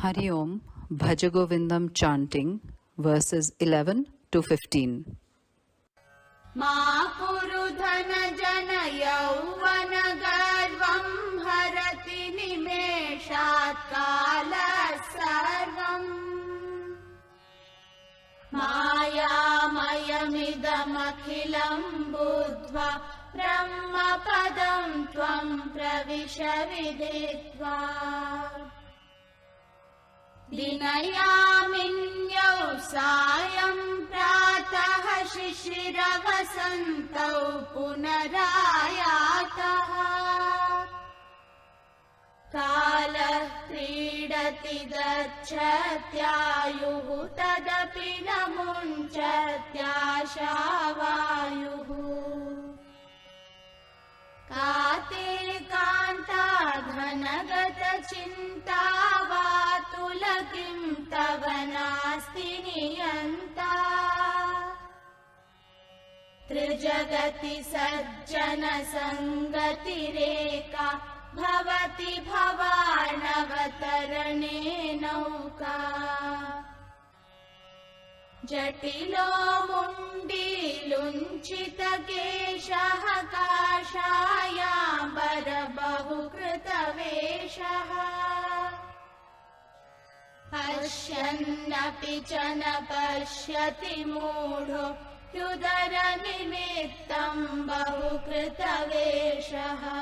Hari Om, Bhajagovindam chanting, verses 11 to 15. Ma kuru dhana jana yauvana garvam harati nimeshat kala sarvam Mayamayamidam akhilam buddhva brahma padam tvam pravisha viditva Dinayaminyau sayam pratah shishiragasantau punarayataha Kalah kridati gacchatyayuhu tadapi namunchatyashavaayuhu Kate kanta dhanagata chinta vatulakim tavanasti niyanta Trijagati sajjana sangati reka bhavati bhavarnavatarane nauka Jatilo mundi lunchita keshaha kashayambara bahukrita veshaha Pashyannapi chana pashyati mudho yudara nimittam bahukrita veshaha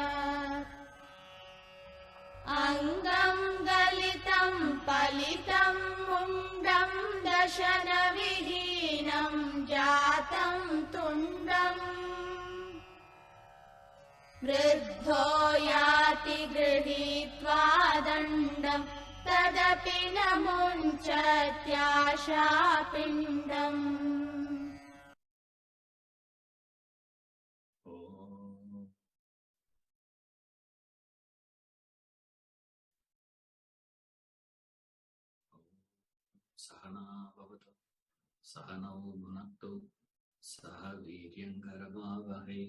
Angam galitam palitam mundam dashana vihinam jatam tundam Vriddho yati gridhitva dandam tadapi namunchatyashapindam Sahana bhavatu, sahanau bhunaktu, saha viryankaramavahai,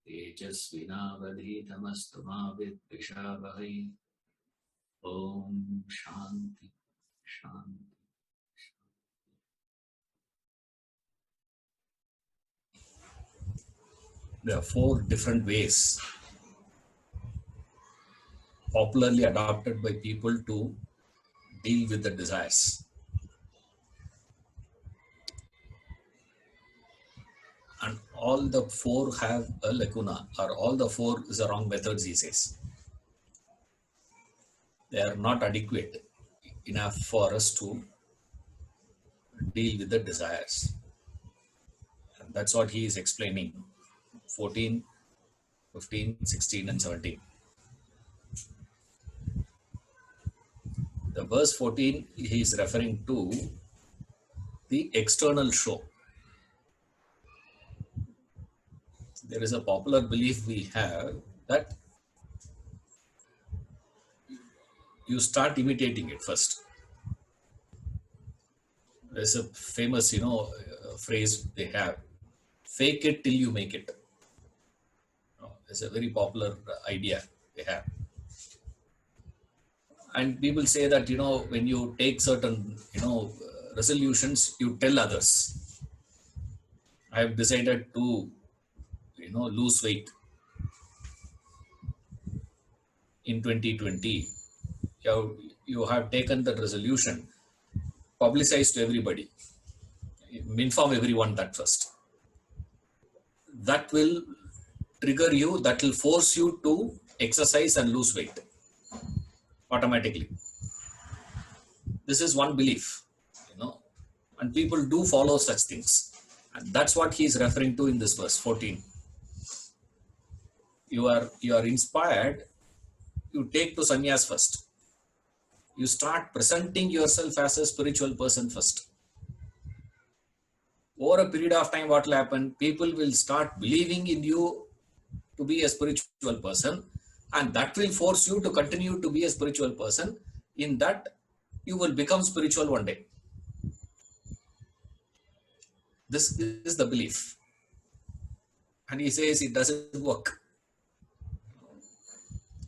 tejasvinavadhitamastu ma vidvishavahai. Om Shanti, Shanti. There are 4 different ways popularly adopted by people to deal with the desires. And all the 4 have a lacuna, or all the 4 is the wrong methods, he says. They are not adequate enough for us to deal with the desires. And that's what he is explaining. 14, 15, 16 and 17. The verse 14, he is referring to the external show. There is a popular belief we have that you start imitating it first. There's a famous, phrase they have, fake it till you make it. It's a very popular idea they have. And people say that, when you take certain, resolutions, you tell others. I have decided to, lose weight in 2020. You have taken that resolution, publicize to everybody, inform everyone that first. That will trigger you, that will force you to exercise and lose weight automatically. This is one belief, and people do follow such things. And that's what he is referring to in this verse 14. You are inspired, you take to sannyas first. You start presenting yourself as a spiritual person first. Over a period of time, what will happen? People will start believing in you to be a spiritual person, and that will force you to continue to be a spiritual person. In that, you will become spiritual one day. This is the belief. And he says it doesn't work.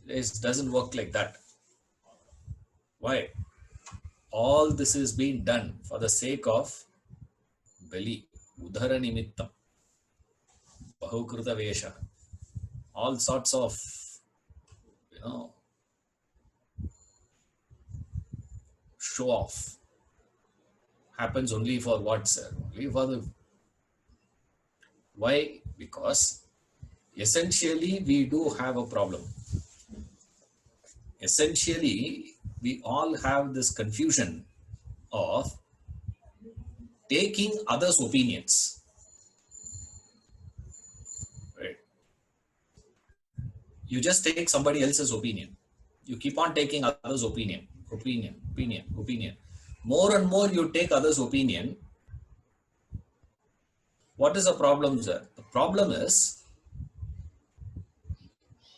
It doesn't work like that. Why? All this is being done for the sake of belly, udhara nimittam, bahukruta vesha, all sorts of, you know, show off happens only for what, sir? Only for the, why? Because essentially we do have a problem. Essentially, we all have this confusion of taking others' opinions. Right? You just take somebody else's opinion. You keep on taking others' opinion. More and more you take others' opinion. What is the problem, sir? The problem is,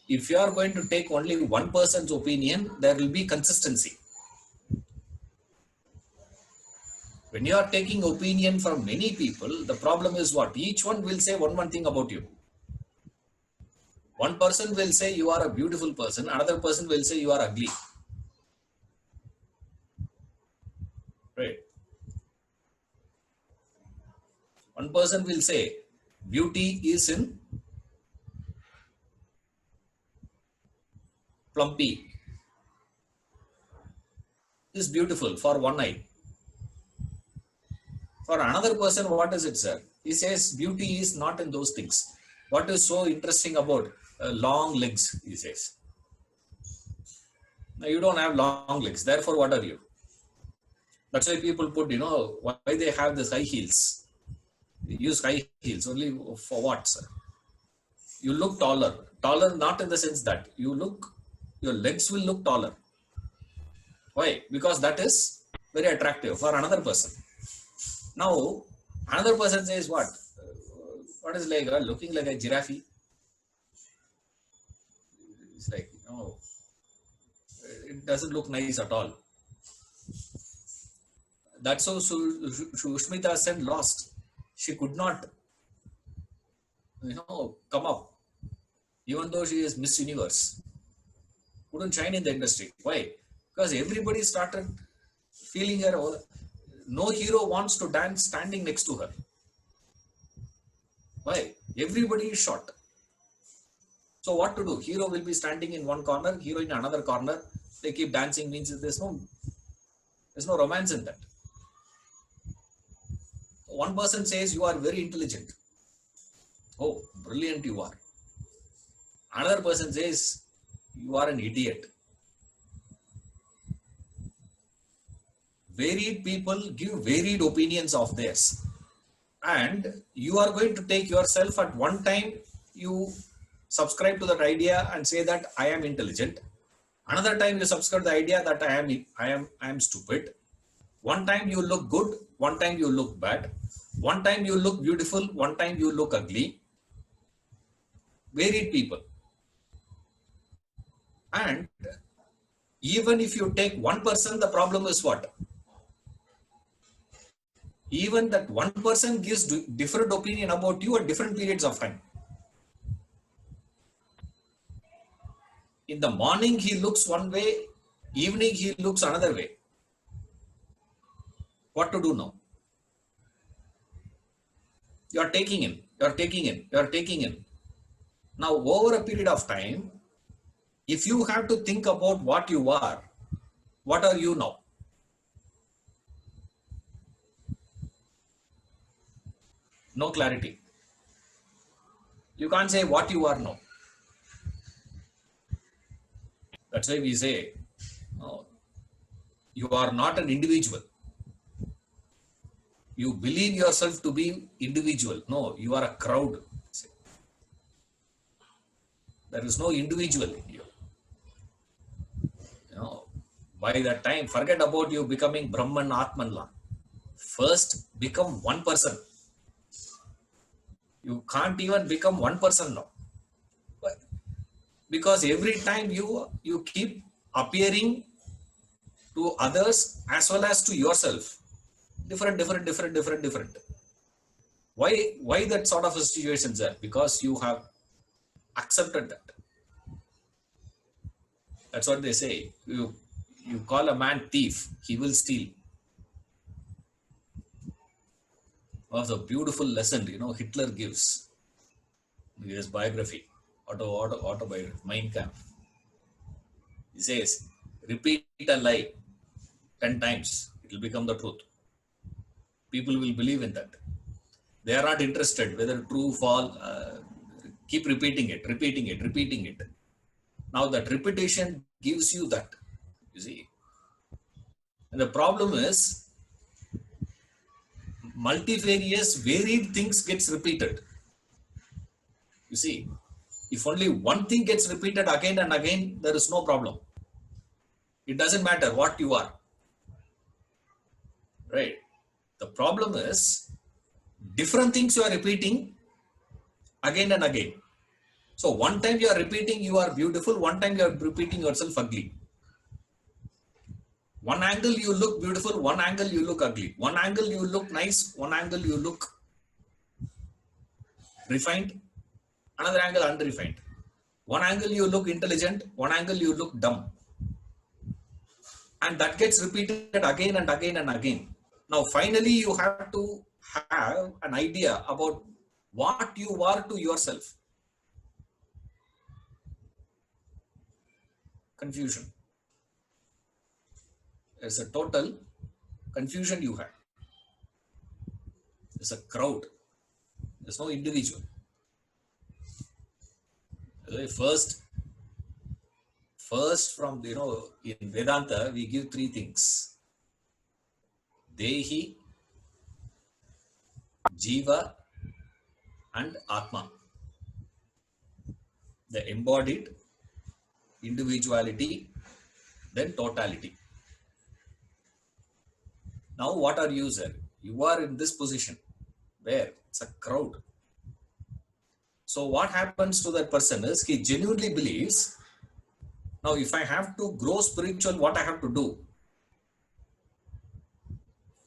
if you are going to take only one person's opinion, there will be consistency. When you are taking opinion from many people, the problem is what? Each one will say one thing about you. One person will say you are a beautiful person, another person will say you are ugly. Right? One person will say beauty is in plumpy, is beautiful for one eye. For another person, what is it, sir? He says beauty is not in those things. What is so interesting about long legs, he says. Now, you don't have long legs, therefore what are you? That's why people put, why they have this high heels. They use high heels only for what, sir? You look taller. Taller not in the sense that your legs will look taller. Why? Because that is very attractive for another person. Now, another person says what? What is like looking like a giraffe? It's like, it doesn't look nice at all. That's how Sushmita Sen lost. She could not, come up. Even though she is Miss Universe. Couldn't shine in the industry. Why? Because everybody started feeling her. No hero wants to dance standing next to her. Why? Everybody is short. So what to do? Hero will be standing in one corner, hero in another corner. They keep dancing, means there's no romance in that. One person says you are very intelligent. Oh, brilliant you are. Another person says you are an idiot. Varied people give varied opinions of theirs. And you are going to take yourself at one time, you subscribe to that idea and say that I am intelligent. Another time you subscribe to the idea that I am stupid. One time you look good, one time you look bad. One time you look beautiful, one time you look ugly. Varied people. And even if you take one person, the problem is what? Even that one person gives different opinion about you at different periods of time. In the morning, he looks one way, evening, he looks another way. What to do now? You are taking in. Now, over a period of time, if you have to think about what you are, what are you now? No clarity. You can't say what you are now. That's why we say, you are not an individual. You believe yourself to be individual. No, you are a crowd. There is no individual in you. By that time, forget about you becoming Brahman, Atmanla. First, become one person. You can't even become one person now. Because every time you keep appearing to others as well as to yourself. Different. Why that sort of a situation, sir? Because you have accepted that. That's what they say. You call a man thief, he will steal. One of the beautiful lesson, Hitler gives in his biography, autobiography, Mein Kampf. He says, repeat a lie 10 times, it will become the truth. People will believe in that. They are not interested whether true, false. Keep repeating it, repeating it, repeating it. Now that repetition gives you that, you see. And the problem is, multifarious, varied things gets repeated. You see, if only one thing gets repeated again and again, there is no problem. It doesn't matter what you are, right? The problem is, different things you are repeating again and again. So one time you are repeating you are beautiful, one time you are repeating yourself ugly. One angle you look beautiful, one angle you look ugly. One angle you look nice, one angle you look refined, another angle unrefined. One angle you look intelligent, one angle you look dumb. And that gets repeated again and again and again. Now finally you have to have an idea about what you are to yourself. Confusion. There's a total confusion you have. There's a crowd. There's no individual. First from, in Vedanta, we give three things. Dehi, Jiva, and Atma. The embodied, individuality, then totality. Now what are you, sir? You are in this position where it's a crowd. So what happens to that person is he genuinely believes, now if I have to grow spiritual, what I have to do?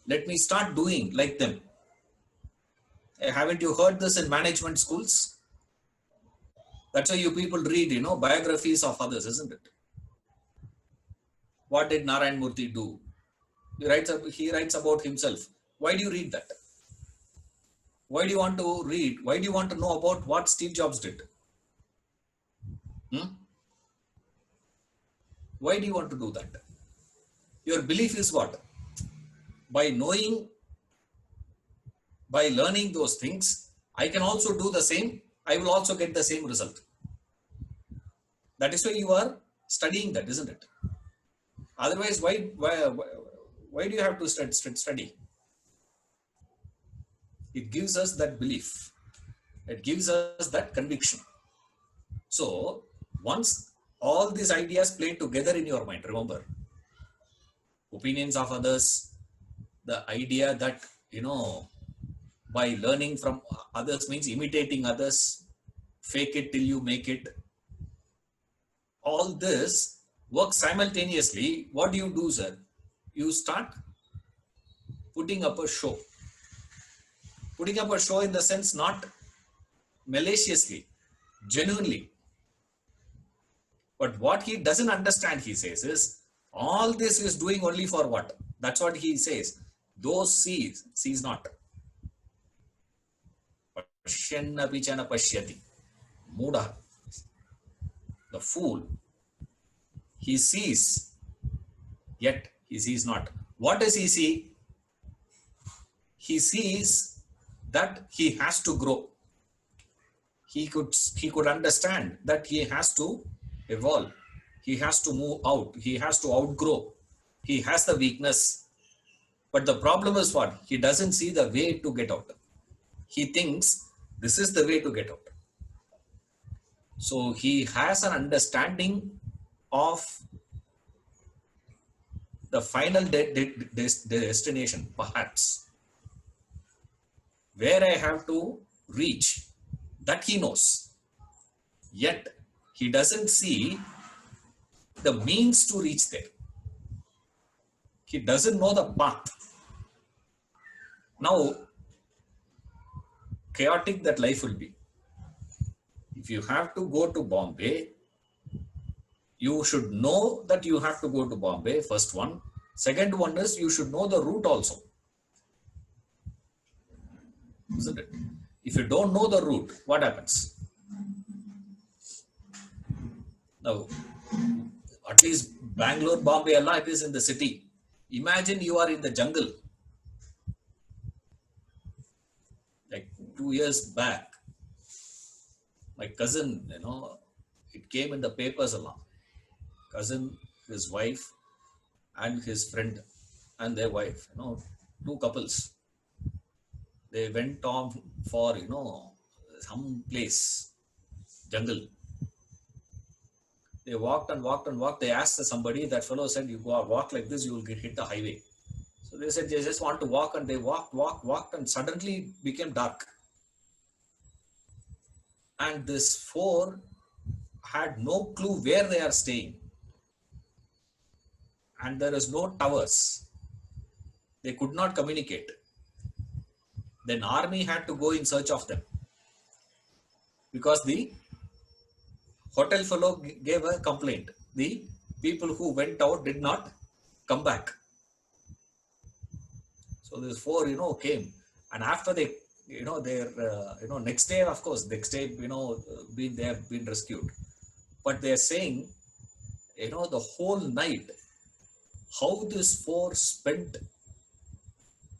Let me start doing like them. Haven't you heard this in management schools? That's why you people read, biographies of others, isn't it? What did Narayan Murthy do? He writes about himself. Why do you read that? Why do you want to read? Why do you want to know about what Steve Jobs did? Why do you want to do that? Your belief is what? By knowing, by learning those things, I can also do the same. I will also get the same result. That is why you are studying that, isn't it? Otherwise, why do you have to study? It gives us that belief. It gives us that conviction. So once all these ideas play together in your mind, remember, opinions of others, the idea that, by learning from others means imitating others, fake it till you make it. All this works simultaneously. What do you do, sir? You start putting up a show. Putting up a show in the sense not maliciously, genuinely. But what he doesn't understand, he says, is all this is doing only for what? That's what he says. Those sees not. Pashyanna pichana pashyati. Muda. The fool. He sees, yet he sees not. What does he see? He sees that he has to grow. He could understand that he has to evolve. He has to move out. He has to outgrow. He has the weakness. But the problem is what? He doesn't see the way to get out. He thinks this is the way to get out. So he has an understanding of the final destination, perhaps, where I have to reach, that he knows. Yet he doesn't see the means to reach there. He doesn't know the path. Now, chaotic that life will be. If you have to go to Bombay, You should know that you have to go to Bombay, first one. Second one is you should know the route also, isn't it? If you don't know the route, what happens? Now, at least Bangalore, Bombay, Allah, it is in the city. Imagine you are in the jungle. Like 2 years back, my cousin, it came in the papers along. Cousin, his wife, and his friend, and their wife, two couples. They went on for, some place, jungle. They walked and walked and walked. They asked somebody, that fellow said, you go walk like this, you will hit the highway. So they said, they just want to walk, and they walked, and suddenly it became dark. And this four had no clue where they are staying. And there is no towers. They could not communicate. Then army had to go in search of them, because the hotel fellow gave a complaint. The people who went out did not come back. So these four, came, and after they, next day, of course, they have been rescued. But they are saying, the whole night, how these four spent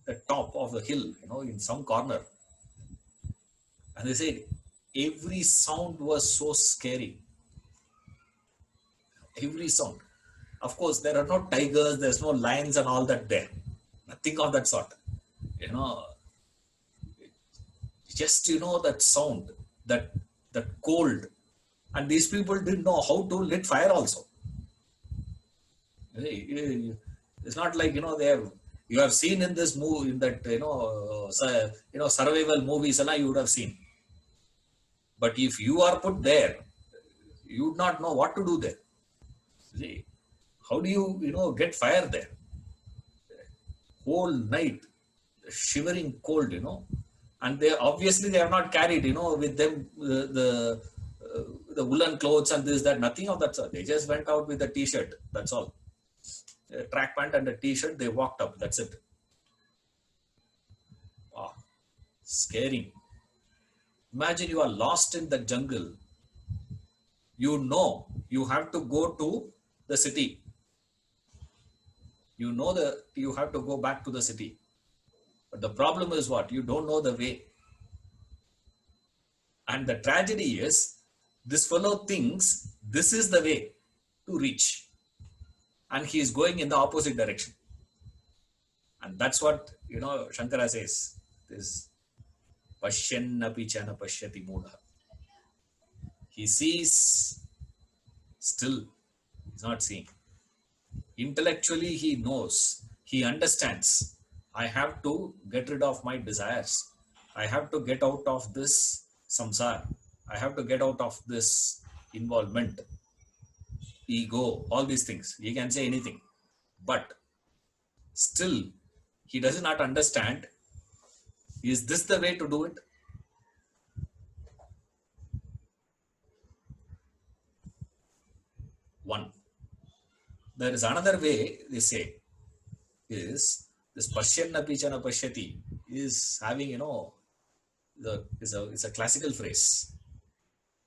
the top of the hill, in some corner. And they say every sound was so scary. Every sound. Of course, there are no tigers, there's no lions and all that there. Nothing of that sort. Just, that sound, that cold. And these people didn't know how to lit fire also. It's not like, you have seen in this movie, in that, survival movies, you would have seen. But if you are put there, you would not know what to do there. See, how do you, get fire there? Whole night, shivering cold, and they have not carried, with them the woolen clothes and this, that, nothing of that sort. They just went out with a t-shirt, that's all. A track pant and a t-shirt, they walked up, that's it. Wow, scary. Imagine you are lost in the jungle. You have to go to the city. You have to go back to the city. But the problem is what? You don't know the way. And the tragedy is, this fellow thinks this is the way to reach. And he is going in the opposite direction. And that's what, Shankara says. This Pashyannapi chana pashyati mudha. He sees, still he's not seeing. Intellectually he knows, he understands. I have to get rid of my desires. I have to get out of this samsara. I have to get out of this involvement, ego, all these things. He can say anything. But still, he does not understand, is this the way to do it? One. There is another way, they say, is this Pashyannapi chana pashyati is having, it's a classical phrase.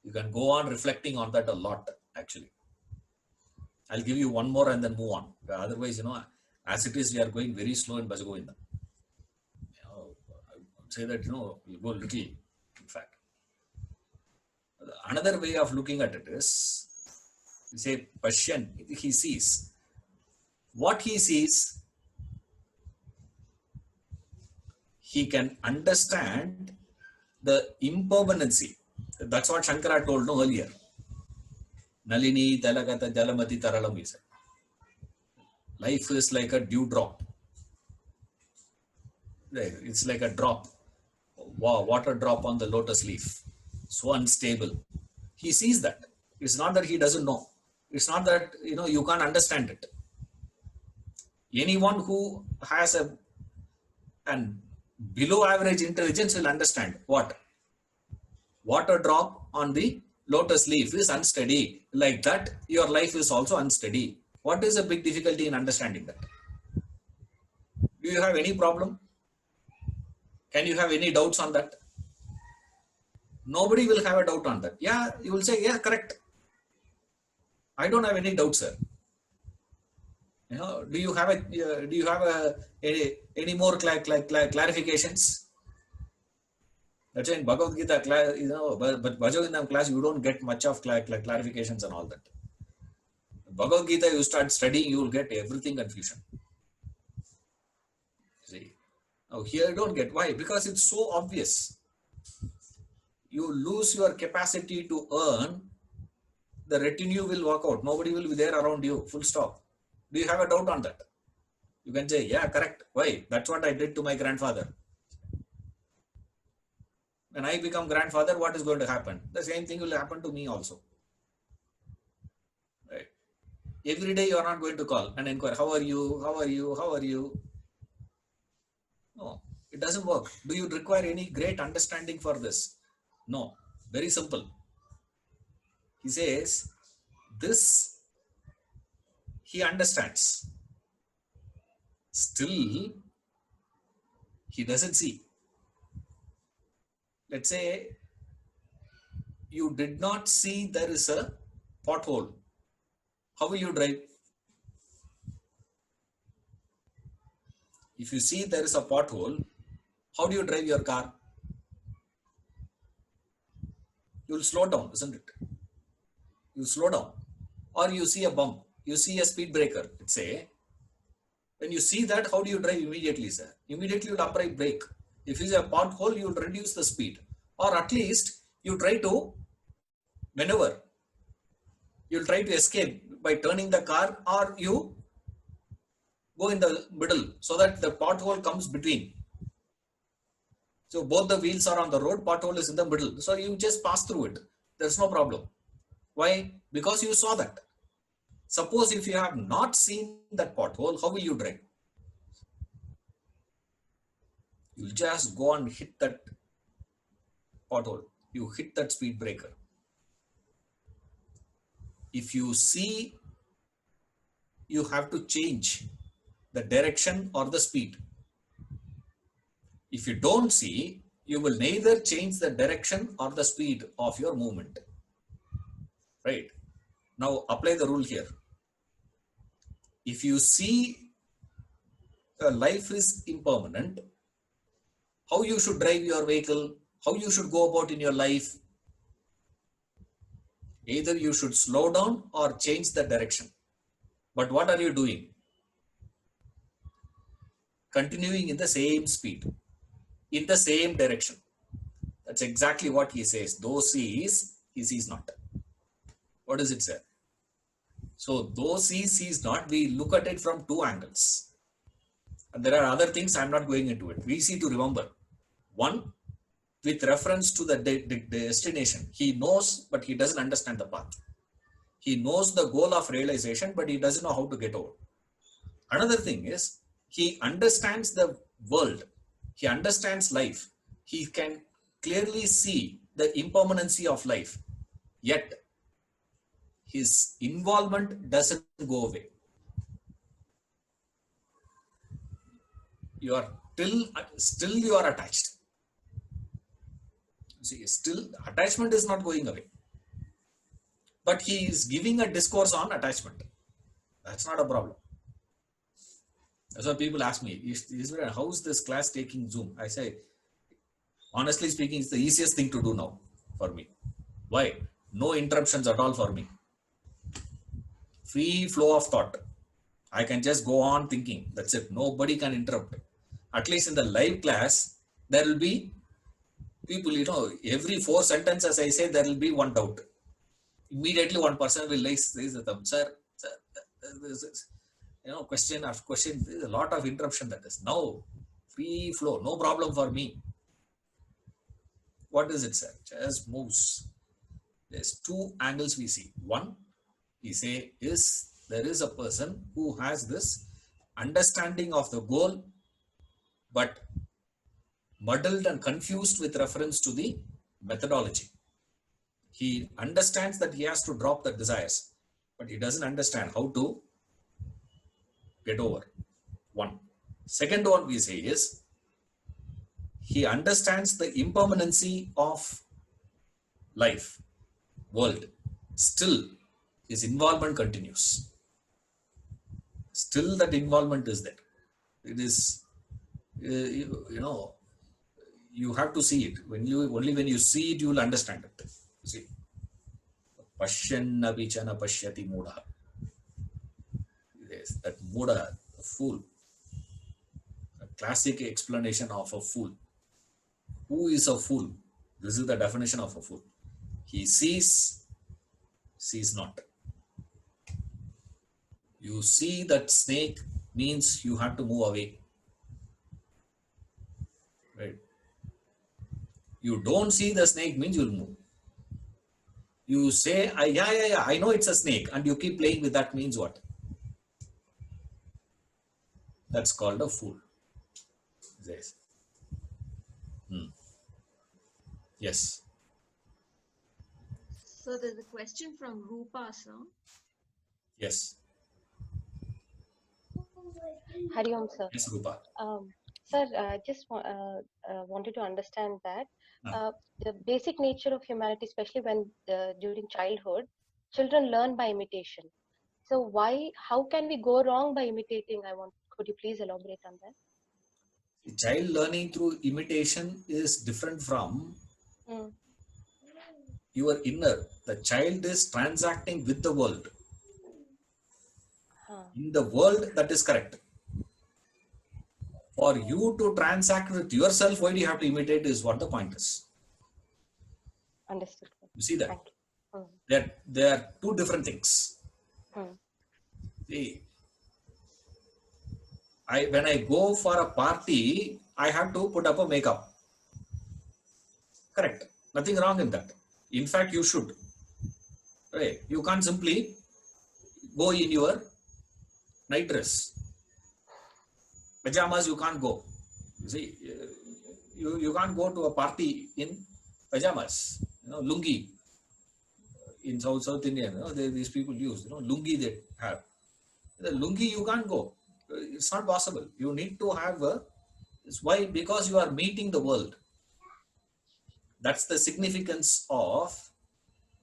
You can go on reflecting on that a lot, actually. I'll give you one more and then move on. Otherwise, as it is, we are going very slow in Bhajagovinda. I would say that, we'll go little, in fact. Another way of looking at it is, you say, Pashyan, he sees. What he sees, he can understand the impermanency. That's what Shankara told earlier. Nalini Talagata Jalamati Taralam, he said. Life is like a dewdrop. It's like a drop, water drop on the lotus leaf. So unstable. He sees that. It's not that he doesn't know. It's not that, you can't understand it. Anyone who has an below average intelligence will understand what? Water drop on the lotus leaf is unsteady. Like that, your life is also unsteady. What is the big difficulty in understanding that? Do you have any problem? Can you have any doubts on that? Nobody will have a doubt on that. Yeah, you will say, yeah, correct. I don't have any doubts, sir. You know, do you have any more clarifications? That's why in Bhagavad Gita class, you know, but Bhagavad Gita class, you don't get much of clarifications and all that. Bhagavad Gita, you start studying, you will get everything confusion. See, now here you don't get. Why? Because it's so obvious. You lose your capacity to earn, the retinue will walk out. Nobody will be there around you. Full stop. Do you have a doubt on that? You can say, yeah, correct. Why? That's what I did to my grandfather. When I become grandfather, what is going to happen? The same thing will happen to me also. Right? Every day you are not going to call and inquire, how are you? How are you? How are you? No, it doesn't work. Do you require any great understanding for this? No, very simple. He says, this he understands. Still, he doesn't see. Let's say you did not see there is a pothole. How will you drive? If you see there is a pothole, how do you drive your car? You will slow down, isn't it? You slow down. Or you see a bump, you see a speed breaker, let's say. When you see that, how do you drive immediately, sir? Immediately you will upright brake. If it's a pothole, you will reduce the speed. Or at least you try to maneuver. You'll try to escape by turning the car, or you go in the middle so that the pothole comes between. So both the wheels are on the road, pothole is in the middle. So you just pass through it. There's no problem. Why? Because you saw that. Suppose if you have not seen that pothole, how will you drive? You'll just go and hit that pothole. You hit that speed breaker. If you see, you have to change the direction or the speed. If you don't see, you will neither change the direction or the speed of your movement. Right? Now apply the rule here. If you see life is impermanent, how you should drive your vehicle, how you should go about in your life, either you should slow down or change the direction. But what are you doing? Continuing in the same speed, in the same direction. That's exactly what he says. Though sees, he sees not. What does it say? So though sees not, we look at it from two angles. And there are other things, I'm not going into it. We see to remember. One, with reference to the destination. He knows, but he doesn't understand the path. He knows the goal of realization, but he doesn't know how to get over. Another thing is, he understands the world. He understands life. He can clearly see the impermanency of life. Yet, his involvement doesn't go away. You are still you are attached. See, still attachment is not going away. But he is giving a discourse on attachment. That's not a problem. That's why people ask me, how is this class taking Zoom? I say, honestly speaking, it's the easiest thing to do now for me. Why? No interruptions at all for me. Free flow of thought. I can just go on thinking. That's it. Nobody can interrupt. At least in the live class, there will be people, every 4 sentences I say, there will be one doubt. Immediately one person will raise the thumb. Sir, question after question. There's a lot of interruption that is. Now, free flow, no problem for me. What is it, sir? Just moves. There's 2 angles we see. One, we say there is a person who has this understanding of the goal, but muddled and confused with reference to the methodology. He understands that he has to drop the desires, but he doesn't understand how to get over. One. Second one we say is, he understands the impermanency of life, world. Still, his involvement continues. Still, that involvement is there. It is, you know, you have to see it. Only when you see it, you will understand it. You see, Pashyanna vichana pashyati mudha. Yes, that mudha, the fool. A classic explanation of a fool. Who is a fool? This is the definition of a fool. He sees not. You see that snake means you have to move away. Right? You don't see the snake means you'll move. You say, yeah, I know it's a snake, and you keep playing with that means what? That's called a fool. Yes. Yes. So there's a question from Rupa, sir. Yes. Hari Om, sir. Yes, Rupa. Sir, just wanted to understand that Ah. the basic nature of humanity, especially when during childhood, children learn by imitation. So how can we go wrong by imitating? Could you please elaborate on that? Child learning through imitation is different from your inner. The child is transacting with the world. In the world, that is correct. For you to transact with yourself, why do you have to imitate is what the point is. Understood. You see that? Thank you. They are two different things. See, when I go for a party, I have to put up a makeup. Correct. Nothing wrong in that. In fact, you should. Right? You can't simply go in your night dress. Pajamas, you can't go. You see, you can't go to a party in pajamas. Lungi. In South India, these people use, lungi they have. The lungi, you can't go. It's not possible. You need to have it's why? Because you are meeting the world. That's the significance of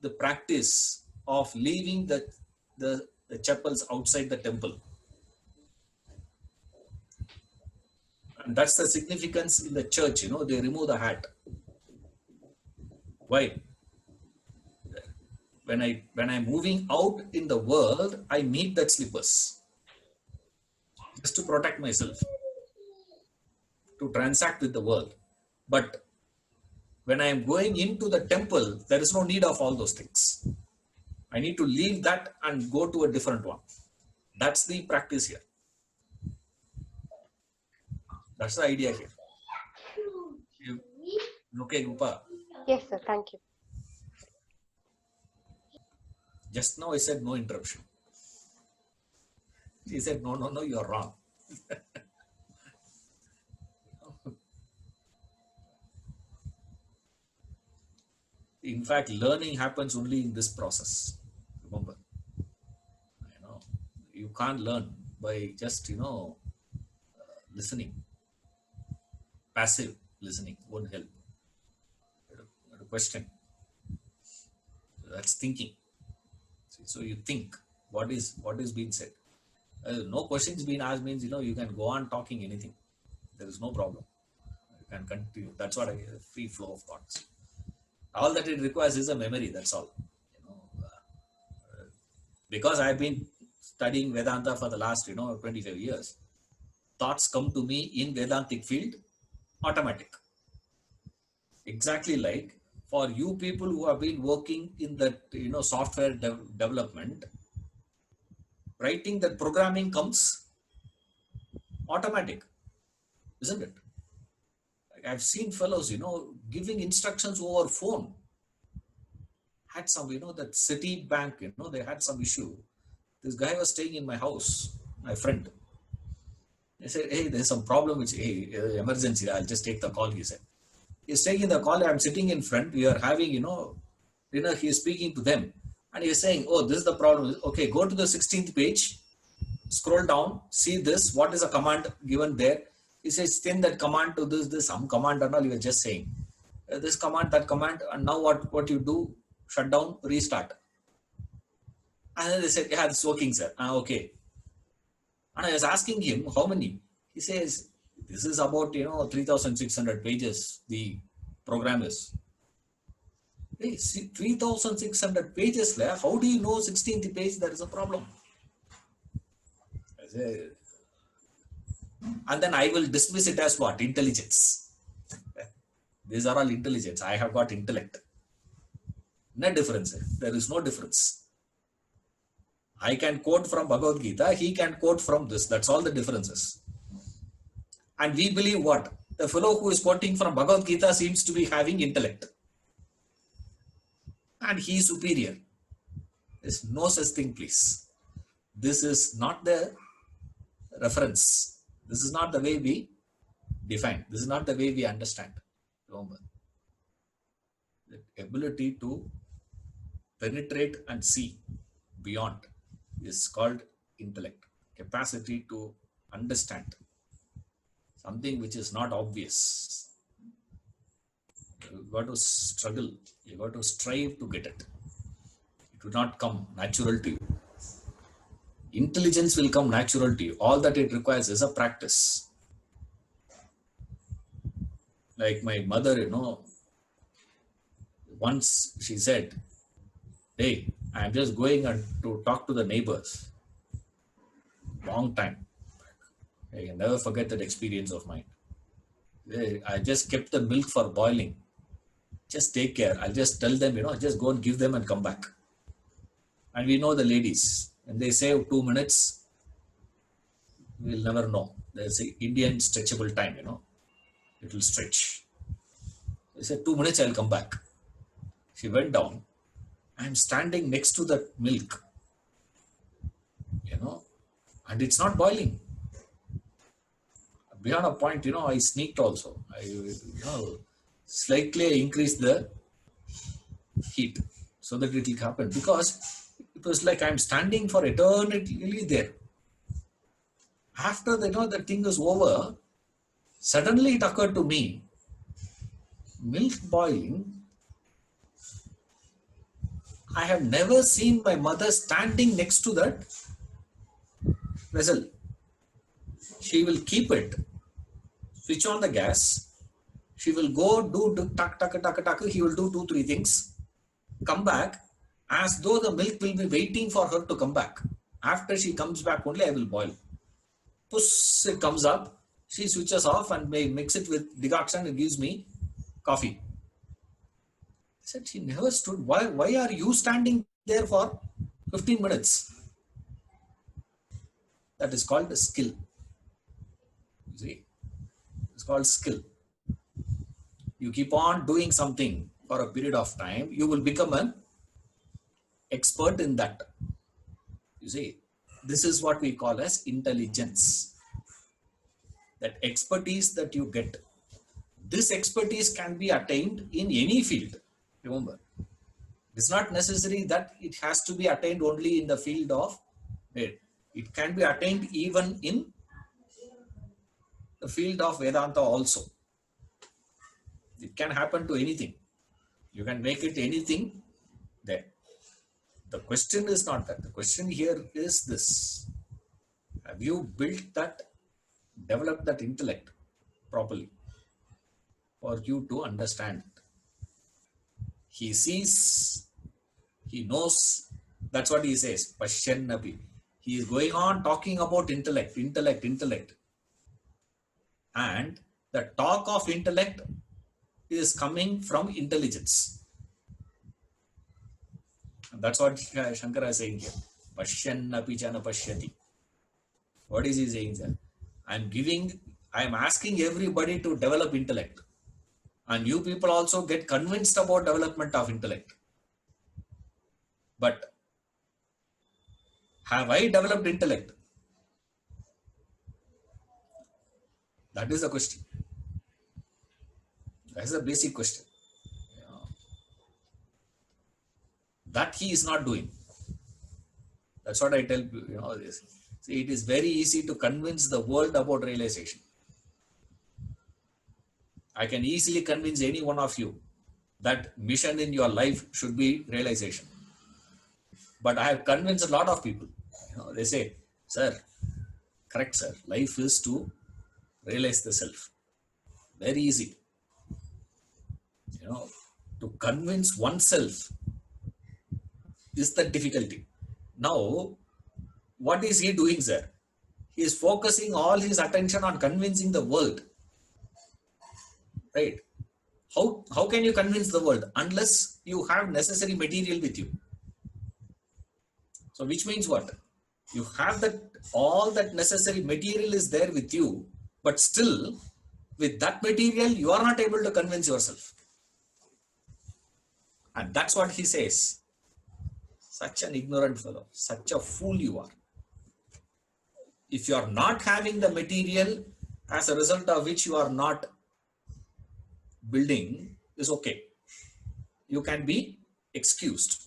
the practice of leaving the chapels outside the temple. And that's the significance in the church, they remove the hat. Why? When I'm moving out in the world, I need that slippers. Just to protect myself. To transact with the world. But when I am going into the temple, there is no need of all those things. I need to leave that and go to a different one. That's the practice here. That's the idea here. Okay, Rupa. Yes, sir. Thank you. Just now I said no interruption. She said, no, you are wrong. In fact, learning happens only in this process. Remember, you can't learn by just, listening. Passive listening won't help. A question. That's thinking. So you think what is being said. No questions being asked means, you can go on talking anything. There is no problem. You can continue. That's what free flow of thoughts. All that it requires is a memory. That's all. Because I've been studying Vedanta for the last, 25 years. Thoughts come to me in Vedantic field, automatic. Exactly like for you people who have been working in that, software development, writing that programming comes automatic, isn't it? I've seen fellows, giving instructions over phone. Had some, that Citibank, they had some issue. This guy was staying in my house, my friend. I said, hey, there's some problem, emergency, I'll just take the call, he said. He's taking the call, I'm sitting in front, we are having, he is speaking to them and he is saying, oh, this is the problem. Okay, go to the 16th page, scroll down, see this, what is a command given there. He says, send that command to this, some command and all you are just saying. This command, that command, and now what you do, shut down, restart. And then they said, yeah, it's working, sir. Okay. And I was asking him, how many? He says, this is about, 3,600 pages, the program is. Hey, 3,600 pages there. How do you know 16th page there is a problem? I say, and then I will dismiss it as what? Intelligence. These are all intelligence. I have got intellect. No difference. There is no difference. I can quote from Bhagavad Gita. He can quote from this. That's all the differences. And we believe what? The fellow who is quoting from Bhagavad Gita seems to be having intellect. And he is superior. There's no such thing, please. This is not the reference. This is not the way we define. This is not the way we understand. Remember, the ability to penetrate and see beyond is called intellect. Capacity to understand something which is not obvious. You got to struggle. You got to strive to get it. It will not come natural to you. Intelligence will come natural to you. All that it requires is a practice. Like my mother, once she said, hey, I'm just going to talk to the neighbors. Long time. I can never forget that experience of mine. I just kept the milk for boiling. Just take care. I'll just tell them, just go and give them and come back. And we know the ladies. When they say 2 minutes, we'll never know. There's an Indian stretchable time, it will stretch. They said 2 minutes, I'll come back. She went down. I'm standing next to the milk, and it's not boiling. Beyond a point, I sneaked also. I, slightly increased the heat so that it will happen, because it was like I'm standing for eternity there. After the thing is over, suddenly it occurred to me, milk boiling. I have never seen my mother standing next to that vessel. She will keep it, switch on the gas. She will go do tuck, tuck, tuck, tuck. He will do 2-3 things, come back, as though the milk will be waiting for her to come back. After she comes back only, I will boil. Push, it comes up. She switches off and may mix it with decoction and gives me coffee. I said, she never stood. Why are you standing there for 15 minutes? That is called a skill. You see, it's called skill. You keep on doing something for a period of time, you will become an expert in that. You see, this is what we call as intelligence. That expertise that you get. This expertise can be attained in any field. Remember, it's not necessary that it has to be attained only in the field of it. It can be attained even in the field of Vedanta also. It can happen to anything. You can make it anything there. The question is not that. The question here is this. Have you built that, developed that intellect properly for you to understand it? He sees, he knows. That's what he says. Pashyannapi. He is going on talking about intellect. And the talk of intellect is coming from intelligence. And that's what Shankara is saying here. Pashyannapi jana pashyati. What is he saying there? I am asking everybody to develop intellect. And you people also get convinced about development of intellect. But have I developed intellect? That is the question. That is a basic question. That he is not doing. That's what I tell you. This. See, it is very easy to convince the world about realization. I can easily convince any one of you that mission in your life should be realization. But I have convinced a lot of people. They say, sir, correct, sir. Life is to realize the self. Very easy. To convince oneself is the difficulty. Now, what is he doing, sir? He is focusing all his attention on convincing the world. Right? How can you convince the world unless you have necessary material with you? So which means what? You have that all that necessary material is there with you, but still with that material you are not able to convince yourself. And that's what he says. Such an ignorant fellow, such a fool you are. If you are not having the material as a result of which you are not building, is okay. You can be excused.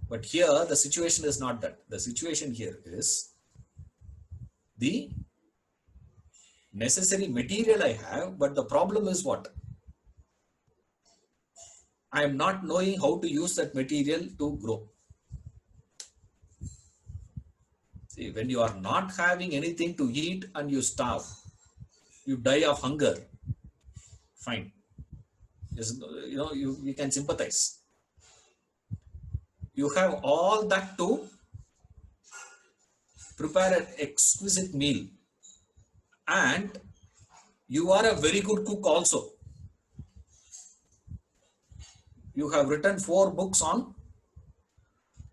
But here the situation is not that. The situation here is the necessary material I have, but the problem is what? I am not knowing how to use that material to grow. See, when you are not having anything to eat and you starve, you die of hunger, fine. You can sympathize. You have all that to prepare an exquisite meal, and you are a very good cook also. You have written 4 books on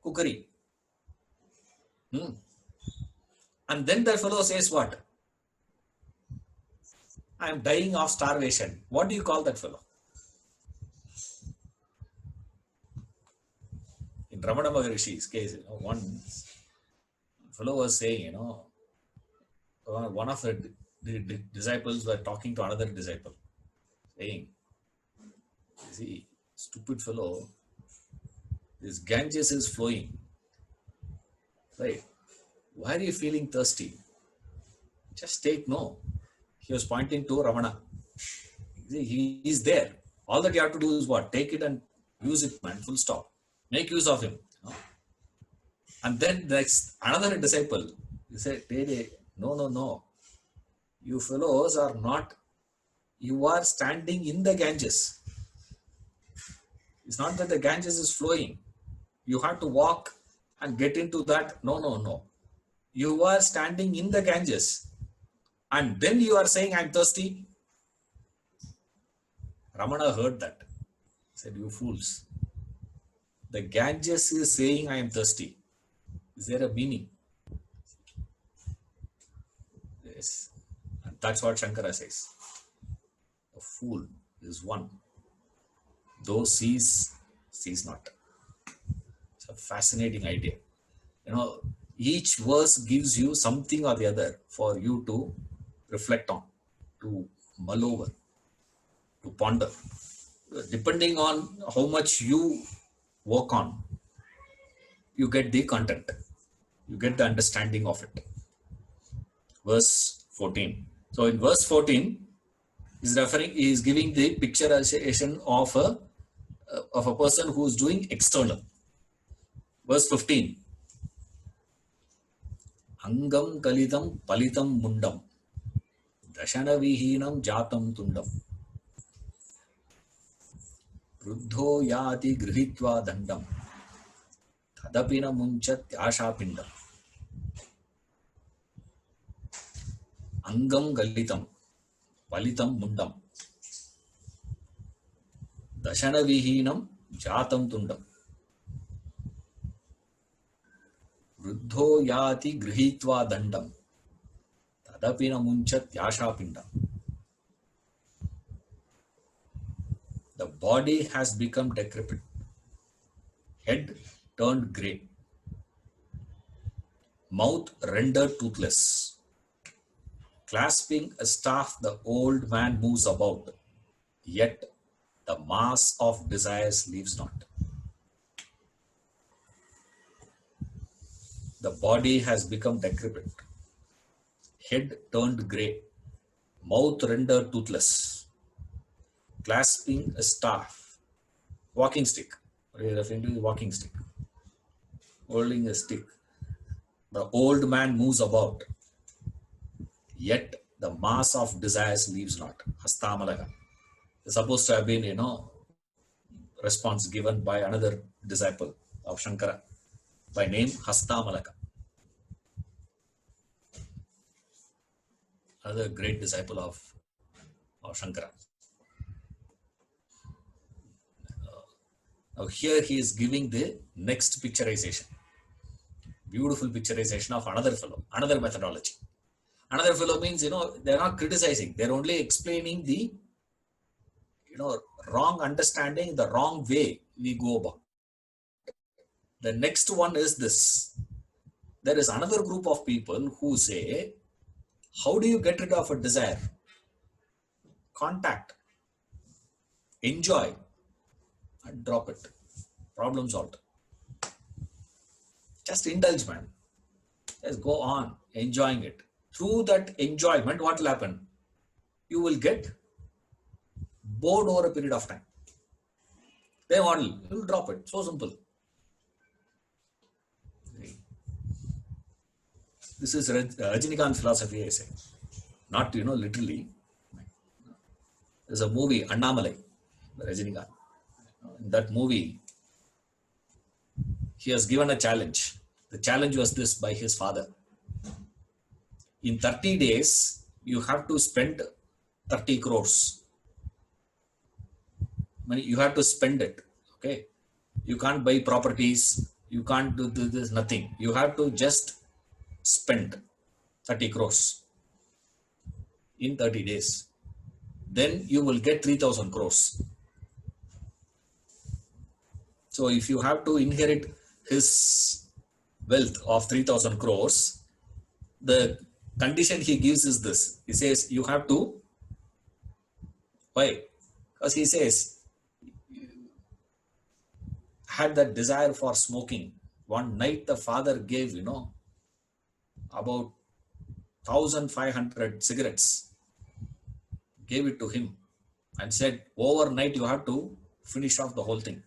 cookery. And then the fellow says what? I am dying of starvation. What do you call that fellow? In Ramana Maharishi's case, one fellow was saying, one of the disciples were talking to another disciple, saying, see, stupid fellow, this Ganges is flowing, right? Why are you feeling thirsty? Just take no. He was pointing to Ramana. He is there. All that you have to do is what? Take it and use it, man. Full stop. Make use of him. And then next, another disciple, he said, no. You fellows are not, you are standing in the Ganges. It's not that the Ganges is flowing. You have to walk and get into that. No. You are standing in the Ganges. And then you are saying, I'm thirsty. Ramana heard that. He said, you fools. The Ganges is saying, I am thirsty. Is there a meaning? Yes. And that's what Shankara says. A fool is one. Though sees not. It's a fascinating idea. Each verse gives you something or the other for you to reflect on, to mull over, to ponder. Depending on how much you work on, you get the content, you get the understanding of it. Verse 14. So in verse 14, he is giving the picturization of a person who is doing external. Verse 15. Angam kalidam palitam mundam dashana vihinam jatam tundam ruddho yati grihitva dandam tadapina munchat yashapindam. Angam galitam palitam mundam dashana vihinam jatam tundam ruddho yati grihitva dandam tadapina munchat yashapindam. The body has become decrepit, head turned grey, mouth rendered toothless. Clasping a staff, the old man moves about, yet the mass of desires leaves not. The body has become decrepit, head turned grey, mouth rendered toothless, clasping a staff, walking stick. What are you referring to? Walking stick. Holding a stick. The old man moves about, yet the mass of desires leaves not. Hastamalaga. It's supposed to have been, response given by another disciple of Shankara by name Hastamalaka. Another great disciple of Shankara. Now here he is giving the next picturization. Beautiful picturization of another fellow, another methodology. Another fellow means, they're not criticizing. They're only explaining the, wrong understanding, the wrong way we go about. The next one is this. There is another group of people who say, how do you get rid of a desire? Contact, enjoy, and drop it. Problem solved. Just indulge, man. Just go on enjoying it. Through that enjoyment, what will happen? You will get bored over a period of time. Then what will you will drop it. So simple. This is Rajinikanth philosophy, I say. Not, literally. There's a movie, Annamalai, Rajinikanth. In that movie, he has given a challenge. The challenge was this by his father. In 30 days, you have to spend 30 crores. Money, you have to spend it. Okay. You can't buy properties. You can't do this, nothing. You have to just spend 30 crores in 30 days. Then you will get 3,000 crores. So if you have to inherit his wealth of 3,000 crores, the condition he gives is this. He says, you have to, why? Because he says, had that desire for smoking. One night the father gave, about 1,500 cigarettes, gave it to him and said, overnight you have to finish off the whole thing.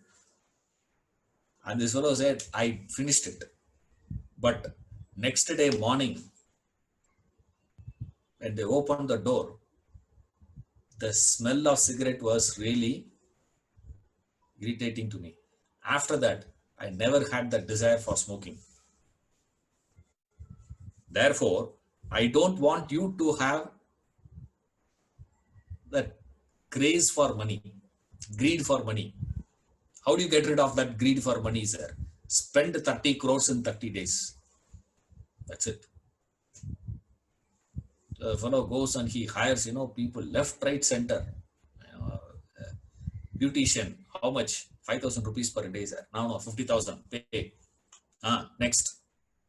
And this fellow said, I finished it. But next day morning, when they opened the door, the smell of cigarette was really irritating to me. After that, I never had that desire for smoking. Therefore, I don't want you to have that craze for money, greed for money. How do you get rid of that greed for money, sir? Spend 30 crores in 30 days. That's it. The fellow goes and he hires, people left, right, center. Beautician, how much? 5,000 rupees per day, sir. No, 50,000. Pay. Next.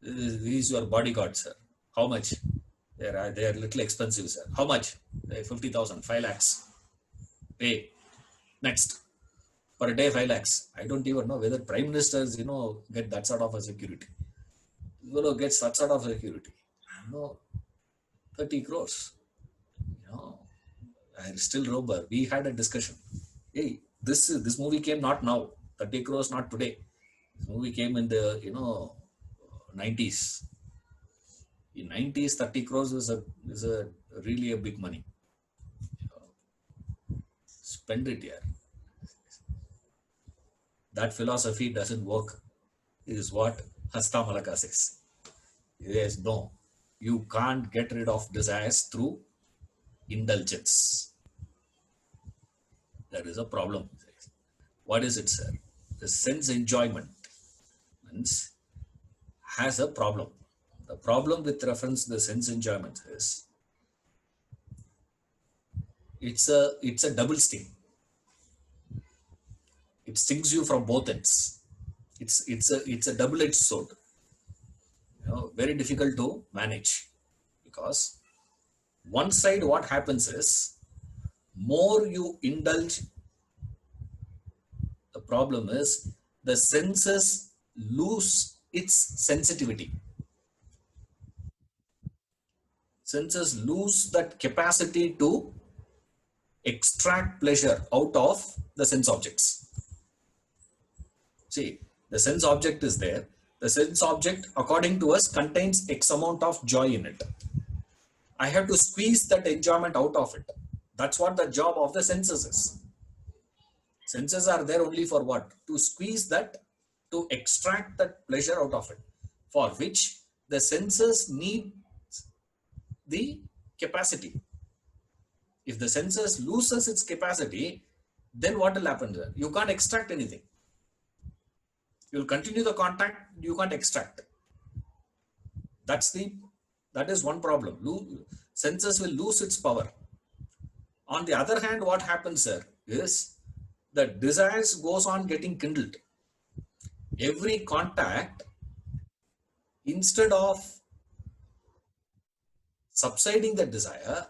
This is your bodyguard, sir. How much? They are little expensive, sir. How much? 50,000, 5 lakhs. Pay. Next. Per day, 5 lakhs. I don't even know whether prime ministers, get that sort of a security. Fellow gets that sort of security. 30 crores. I still remember we had a discussion. Hey, this movie came not now. 30 crores not today. This movie came in the 90s. In 90s, 30 crores is a really a big money. Spend it here. That philosophy doesn't work, is what Hastamalaka says. Yes, no. You can't get rid of desires through indulgence. There is a problem. What is it, sir? The sense enjoyment has a problem. The problem with reference to the sense enjoyment is it's a double sting. It stings you from both ends. It's a double-edged sword. Very difficult to manage, because one side what happens is more you indulge, the problem is the senses lose its sensitivity. senses lose that capacity to extract pleasure out of the sense objects. See, the sense object is there. The sense object, according to us, contains X amount of joy in it. I have to squeeze that enjoyment out of it. That's what the job of the senses is. Senses are there only for what? To squeeze that, to extract that pleasure out of it, for which the senses need the capacity. If the senses loses its capacity, then what will happen there? You can't extract anything. You'll continue the contact, you can't extract. That is one problem. Senses will lose its power. On the other hand, what happens there is the desires goes on getting kindled. Every contact, instead of subsiding the desire,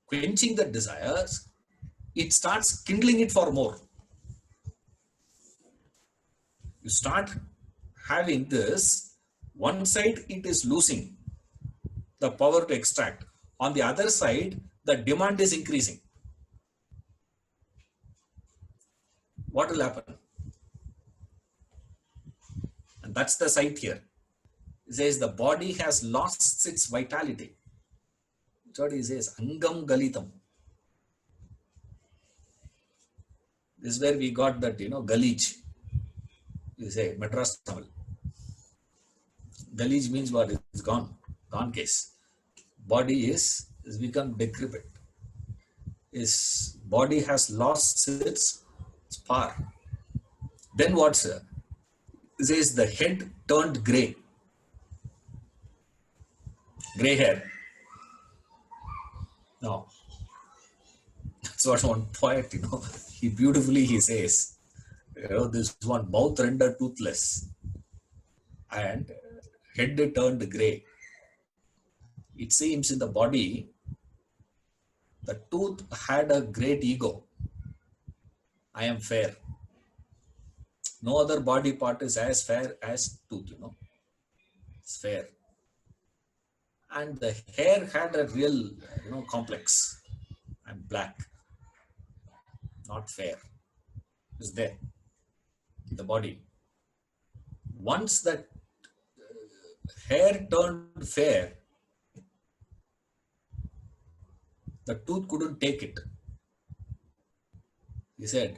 quenching the desires, it starts kindling it for more. You start having this, one side it is losing the power to extract. On the other side, the demand is increasing. What will happen? And that's the sight here. It says the body has lost its vitality. That's what he says, Angam Galitam. This is where we got that, Galij. You say, Madras Tamil. Galij means what? It's gone. Gone case. Body is become decrepit. His body has lost its power. Then what's it says the head turned grey. Grey hair. No. That's what one poet, he beautifully says, this one mouth rendered toothless and head turned grey. It seems in the body, the tooth had a great ego. I am fair. No other body part is as fair as tooth, It's fair. And the hair had a real, complex. I'm black. Not fair. It's there. The body. Once that hair turned fair, the tooth couldn't take it. He said,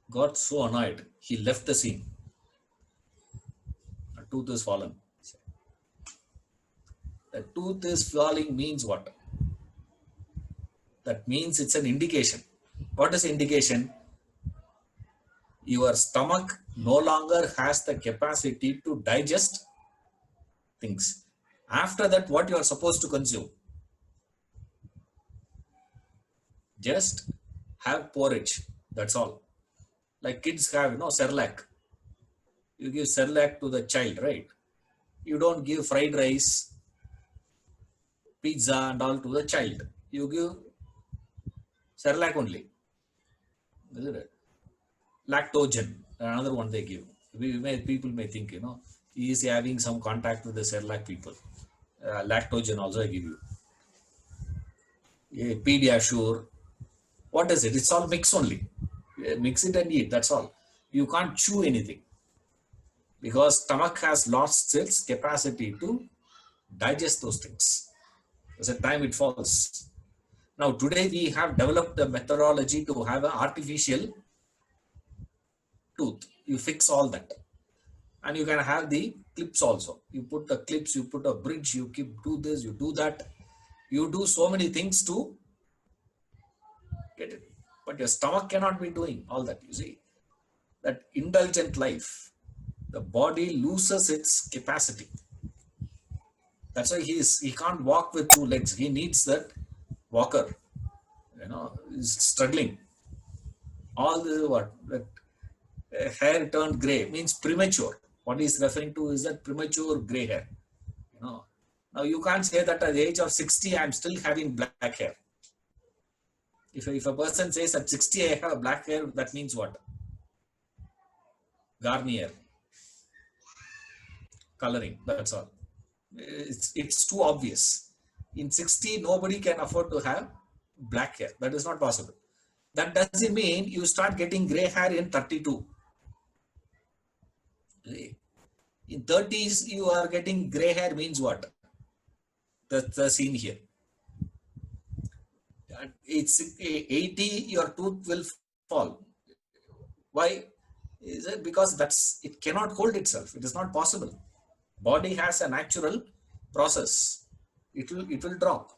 got so annoyed, he left the scene. The tooth is fallen. The tooth is falling means what? That means it's an indication. What is indication? Your stomach no longer has the capacity to digest things. After that, what you are supposed to consume? Just have porridge. That's all. Like kids have, Cerelac. You give Cerelac to the child, right? You don't give fried rice, pizza and all to the child. You give Cerelac only. Isn't it? Lactogen, another one they give. People may think, he is having some contact with the Cerelac people. Lactogen also I give you. Pediasure. What is it? It's all mix only. Mix it and eat, that's all. You can't chew anything. Because stomach has lost its capacity to digest those things. There's a time it falls. Now today we have developed a methodology to have an artificial tooth. You fix all that. And you can have the clips also. You put the clips, you put a bridge, you do this, you do that. You do so many things to get it. But your stomach cannot be doing all that, you see. That indulgent life, the body loses its capacity. That's why he can't walk with two legs. He needs that walker. He's struggling. All this what? That hair turned grey means premature. What he's referring to is that premature grey hair. Now you can't say that at the age of 60, I'm still having black hair. If a person says at 60 I have black hair, that means what? Garnier. Coloring, that's all. It's too obvious. In 60, nobody can afford to have black hair. That is not possible. That doesn't mean you start getting gray hair in 32. In 30s, you are getting gray hair means what? That's the scene here. It's 80, your tooth will fall. Why? Is it because it cannot hold itself? It is not possible. Body has a natural process. It will drop.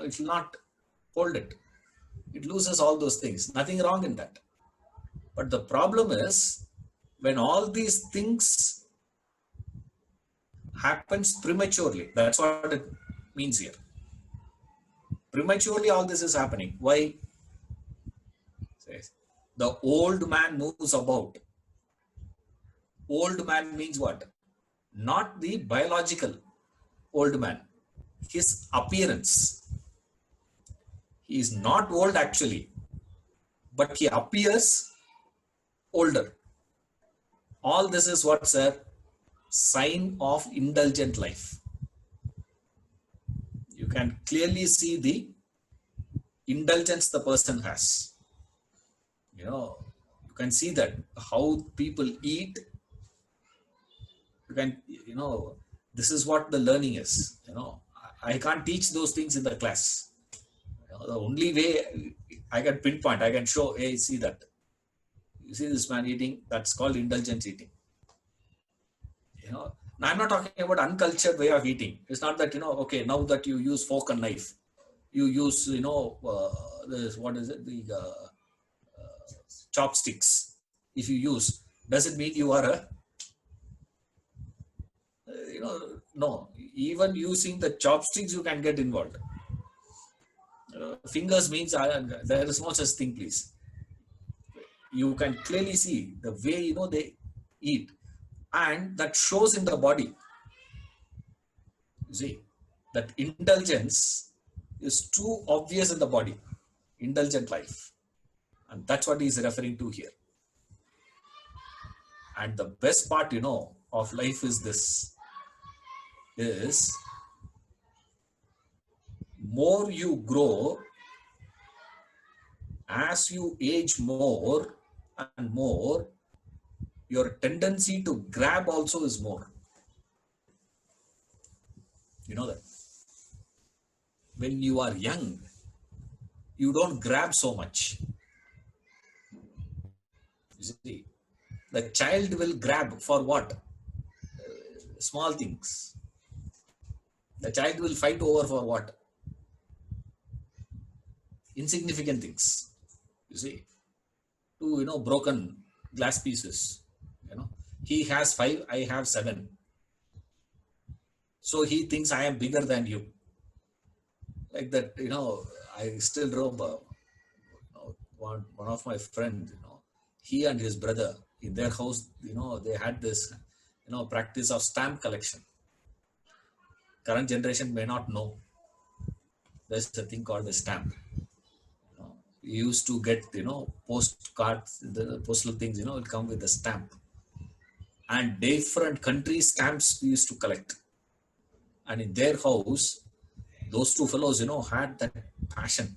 It will not hold it. It loses all those things. Nothing wrong in that. But the problem is when all these things happens prematurely. That's what it means here. Prematurely, all this is happening. Why? The old man moves about. Old man means what? Not the biological old man. His appearance. He is not old actually, but he appears older. All this is what's a sign of indulgent life. You can clearly see the indulgence the person has. You can see that how people eat. You can, this is what the learning is. I can't teach those things in the class. The only way I can pinpoint, I can show, hey, see that. You see this man eating, that's called indulgence eating. Now I'm not talking about uncultured way of eating. It's not that, okay, now that you use fork and knife, you use, this, what is it? The chopsticks. If you use, does it mean you are a, no, even using the chopsticks, you can get involved. Fingers means there is no such thing, please. You can clearly see the way, they eat, and that shows in the body. You see, that indulgence is too obvious in the body. Indulgent life. And that's what he's referring to here. And the best part, of life is this, is more you grow, as you age more and more, your tendency to grab also is more. You know that. When you are young, you don't grab so much. You see, the child will grab for what? Small things. The child will fight over for what? Insignificant things. You see, two, broken glass pieces. He has 5, I have 7. So he thinks I am bigger than you. Like that, I still remember one of my friends, he and his brother in their house, they had this, practice of stamp collection. Current generation may not know. There's a thing called the stamp. We used to get, postcards, the postal things, will come with a stamp. And different country stamps we used to collect. And in their house, those two fellows, had that passion.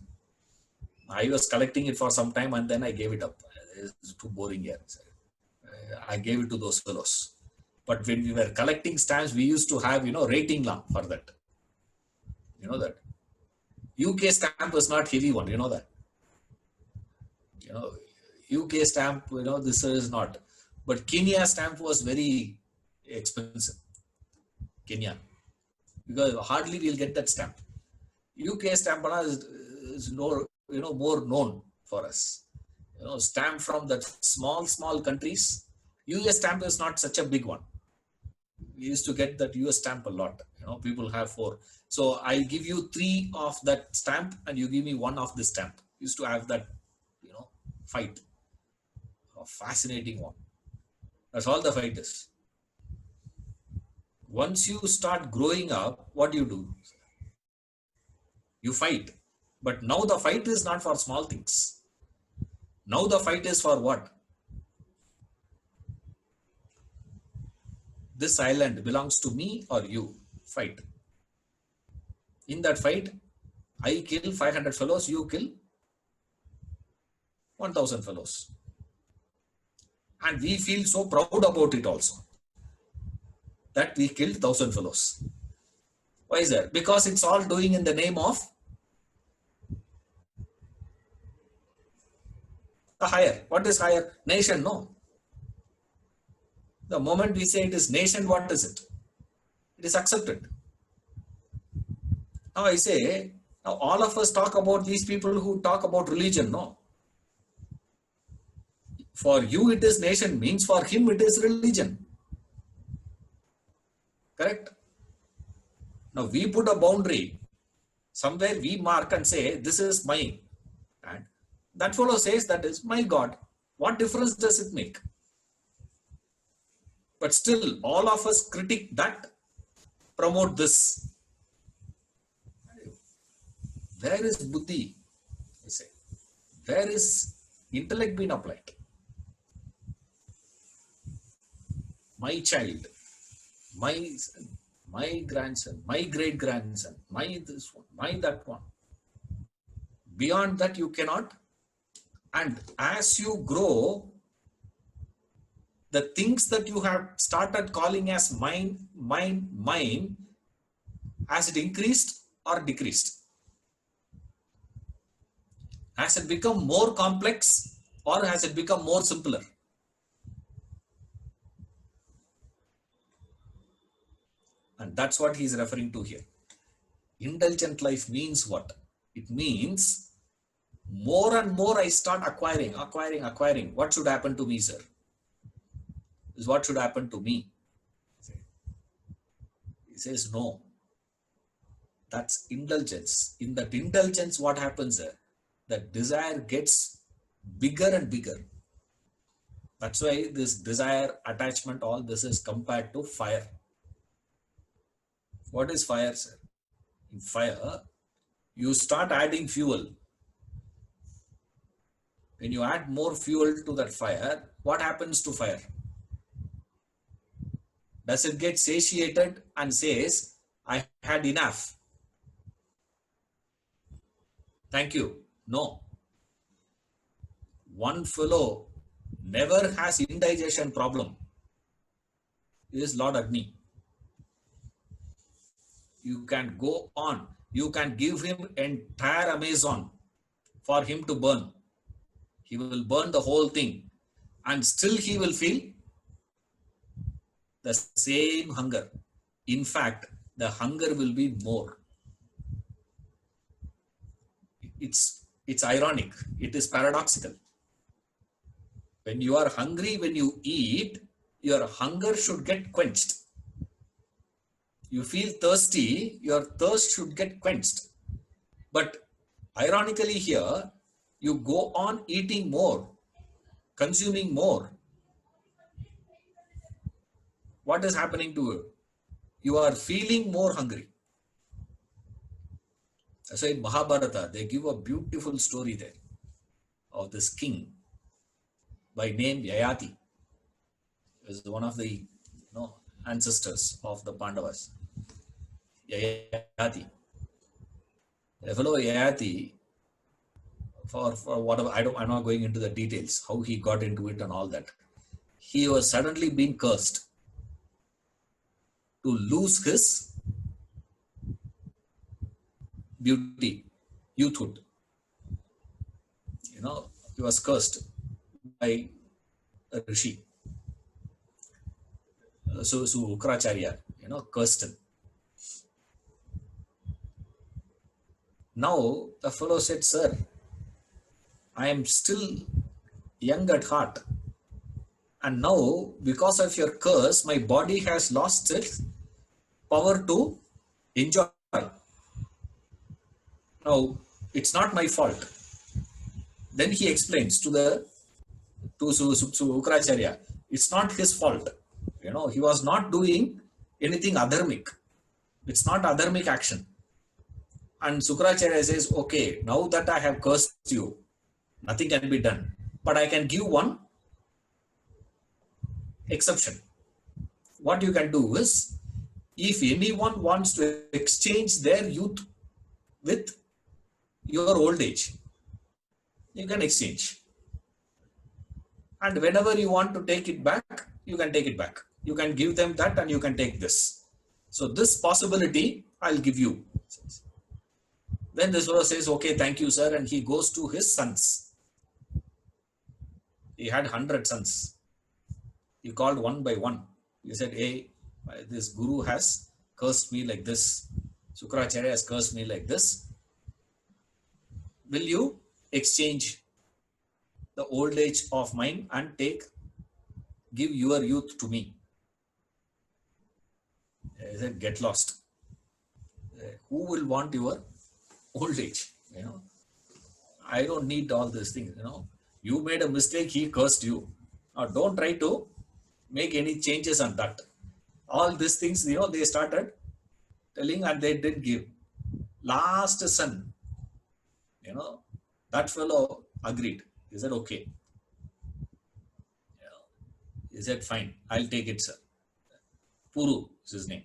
I was collecting it for some time and then I gave it up. It's too boring here. I gave it to those fellows. But when we were collecting stamps, we used to have, rating law for that. You know that. UK stamp was not heavy one, that. UK stamp, this is not. But Kenya stamp was very expensive. Kenya. Because hardly we'll get that stamp. UK stamp is more known for us. Stamp from that small countries. US stamp is not such a big one. We used to get that US stamp a lot. People have 4. So I'll give you 3 of that stamp and you give me 1 of this stamp. Used to have that, fight. A fascinating one. That's all the fight is. Once you start growing up, what do? You fight. But now the fight is not for small things. Now the fight is for what? This island belongs to me or you. Fight. In that fight, I kill 500 fellows, you kill 1000 fellows. And we feel so proud about it also, that we killed 1000 fellows. Why is that? Because it's all doing in the name of the higher. What is higher? Nation, no. The moment we say it is nation, what is it? It is accepted. Now I say, now all of us talk about these people who talk about religion, no. For you it is nation, means for him it is religion. Correct? Now we put a boundary. Somewhere we mark and say, this is mine. And that fellow says, that is my God. What difference does it make? But still, all of us critique that, promote this. Where is buddhi? I say, where is intellect being applied? My child, my son, my grandson, my great grandson, my this one, my that one. Beyond that, you cannot. And as you grow, the things that you have started calling as mine, mine, mine, has it increased or decreased? Has it become more complex or has it become more simpler? And that's what he's referring to here. Indulgent life means what? It means more and more I start acquiring. What should happen to me, sir? Is what should happen to me? He says, no. That's indulgence. In that indulgence, what happens there? That desire gets bigger and bigger. That's why this desire, attachment, all this is compared to fire. What is fire, sir? In fire, you start adding fuel. When you add more fuel to that fire, what happens to fire? Does it get satiated and says, I had enough? Thank you. No. One fellow never has indigestion problem. He is Lord Agni. You can go on. You can give him entire Amazon for him to burn. He will burn the whole thing and still he will feel the same hunger. In fact, the hunger will be more. It's ironic. It is paradoxical. When you are hungry, when you eat, your hunger should get quenched. You feel thirsty, your thirst should get quenched. But ironically here, you go on eating more, consuming more. What is happening to you? You are feeling more hungry. So in Mahabharata, they give a beautiful story there of this king by name Yayati. He was one of the ancestors of the Pandavas. Yayati. The fellow Yayati, for whatever, I'm not going into the details, how he got into it and all that. He was suddenly being cursed to lose his beauty, youthhood. He was cursed by a rishi. So Ukracharya, cursed him. Now the fellow said, sir, I am still young at heart. And now, because of your curse, my body has lost its power to enjoy. Now, it's not my fault. Then he explains to Ukracharya, it's not his fault. He was not doing anything adharmic. It's not adharmic action. And Sukracharya says, okay, now that I have cursed you, nothing can be done. But I can give one exception. What you can do is, if anyone wants to exchange their youth with your old age. You can exchange. And whenever you want to take it back, you can take it back. You can give them that and you can take this. So this possibility, I'll give you. Then this fellow says, okay, thank you, sir. And he goes to his sons. He had 100 sons. He called one by one. He said, hey, this guru has cursed me like this. Sukracharya has cursed me like this. Will you exchange the old age of mine and give your youth to me? He said, get lost. Who will want your old age? I don't need all these things. You made a mistake, he cursed you. Now don't try to make any changes on that. All these things, they started telling and they didn't give. Last son, that fellow agreed. He said, okay. He said, fine, I'll take it, sir. Puru is his name.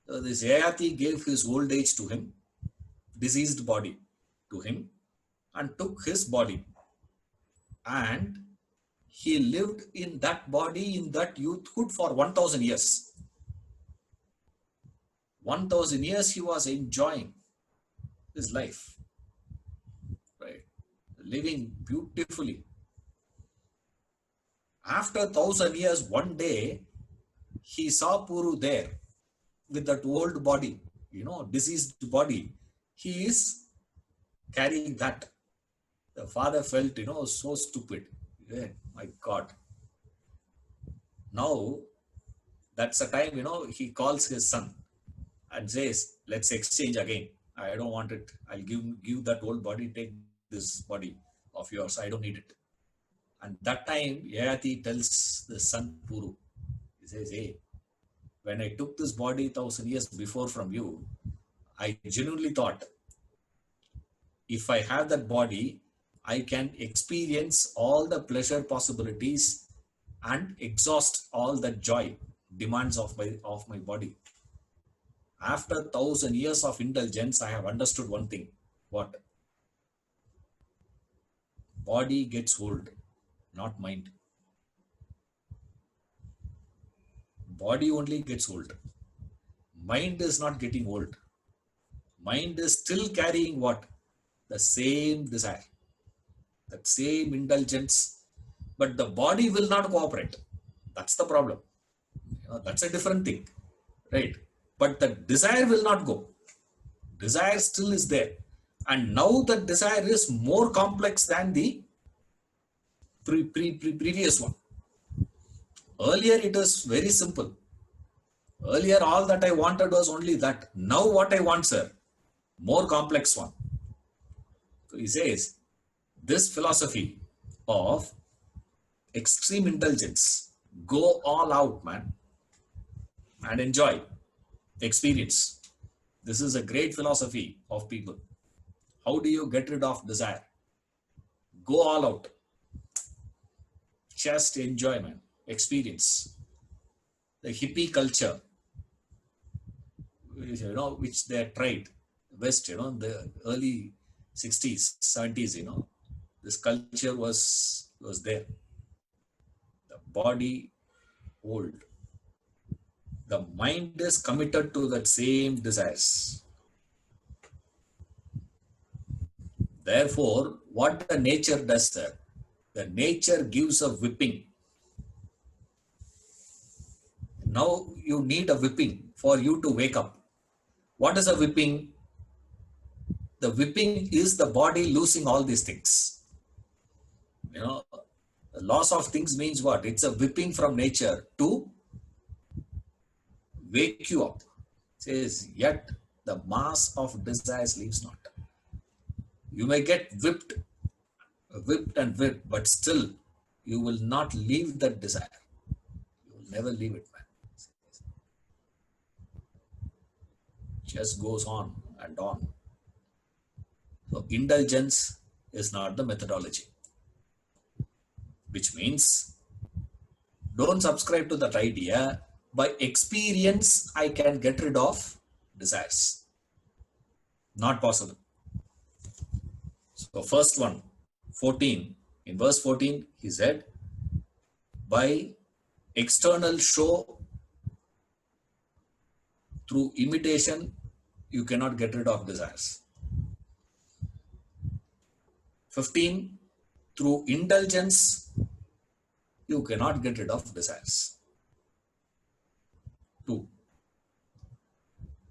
So this Yayati gave his old age to him, diseased body to him, and took his body. And he lived in that body, in that youthhood for 1000 years. 1000 years he was enjoying his life, right? Living beautifully. After 1000 years, one day, he saw Puru there with that old body, diseased body. He is carrying that. The father felt, so stupid. Yeah, my God. Now, that's the time, he calls his son and says, let's exchange again. I don't want it. I'll give that old body, take this body of yours. I don't need it. And that time, Yayati tells the son Puru, he says, hey, when I took this body 1000 years before from you, I genuinely thought, if I have that body, I can experience all the pleasure possibilities and exhaust all the joy demands of my body. After 1000 years of indulgence, I have understood one thing. What? Body gets old, not mind. Body only gets old. Mind is not getting old. Mind is still carrying what? The same desire, that same indulgence, but the body will not cooperate. That's the problem. That's a different thing, right? But the desire will not go. Desire still is there. And now the desire is more complex than the previous one. Earlier it was very simple. Earlier all that I wanted was only that. Now what I want, sir? More complex one. So he says, this philosophy of extreme indulgence, go all out, man, and enjoy, experience. This is a great philosophy of people. How do you get rid of desire? Go all out. Just enjoy, man, experience. The hippie culture, which they tried, West, in the early 60s, 70s, this culture was there. The body old. The mind is committed to that same desires. Therefore, what the nature does, sir, the nature gives a whipping. Now you need a whipping for you to wake up. What is a whipping? The whipping is the body losing all these things. The loss of things means what? It's a whipping from nature to wake you up. It says, yet the mass of desires leaves not. You may get whipped and whipped, but still you will not leave that desire. You will never leave it, man. Just goes on and on. So indulgence is not the methodology, which means don't subscribe to that idea. By experience, I can get rid of desires. Not possible. So first one, 14, in verse 14, he said, by external show, through imitation, you cannot get rid of desires. 15, through indulgence, you cannot get rid of desires. 2.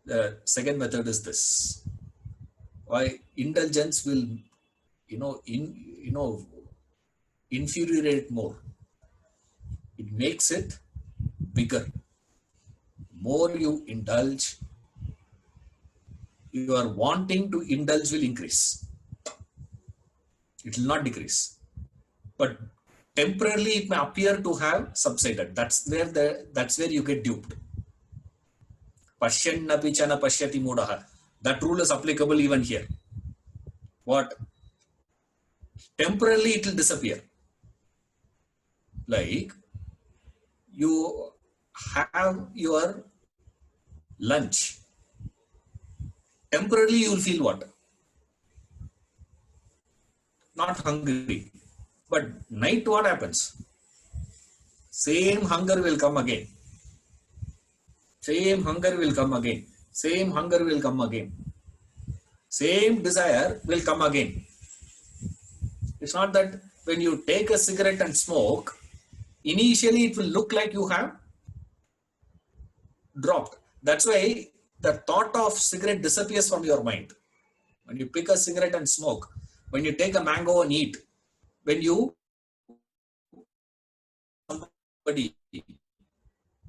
The second method is this. Why indulgence will, infuriate more. It makes it bigger. More you indulge, your wanting to indulge will increase. It will not decrease. But temporarily it may appear to have subsided. That's where you get duped. Pashyannapi chana pashyati mudaha. That rule is applicable even here. What? Temporarily it will disappear. Like you have your lunch. Temporarily you will feel what? Not hungry. But night what happens? Same hunger will come again. Same hunger will come again. Same hunger will come again. Same desire will come again. It's not that when you take a cigarette and smoke, initially it will look like you have dropped. That's why the thought of cigarette disappears from your mind. When you pick a cigarette and smoke, when you take a mango and eat, when you somebody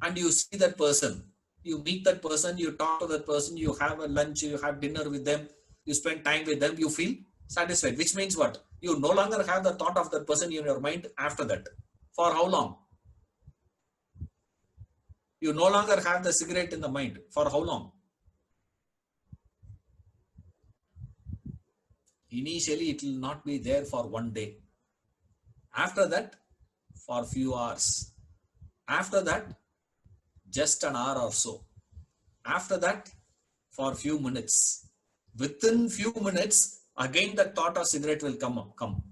and you see that person, you meet that person, you talk to that person, you have a lunch, you have dinner with them, you spend time with them, you feel satisfied. Which means what? You no longer have the thought of that person in your mind after that. For how long? You no longer have the cigarette in the mind. For how long? Initially, it will not be there for one day. After that, for few hours. After that, just an hour or so. After that, for few minutes. Within few minutes, again the thought of cigarette will come.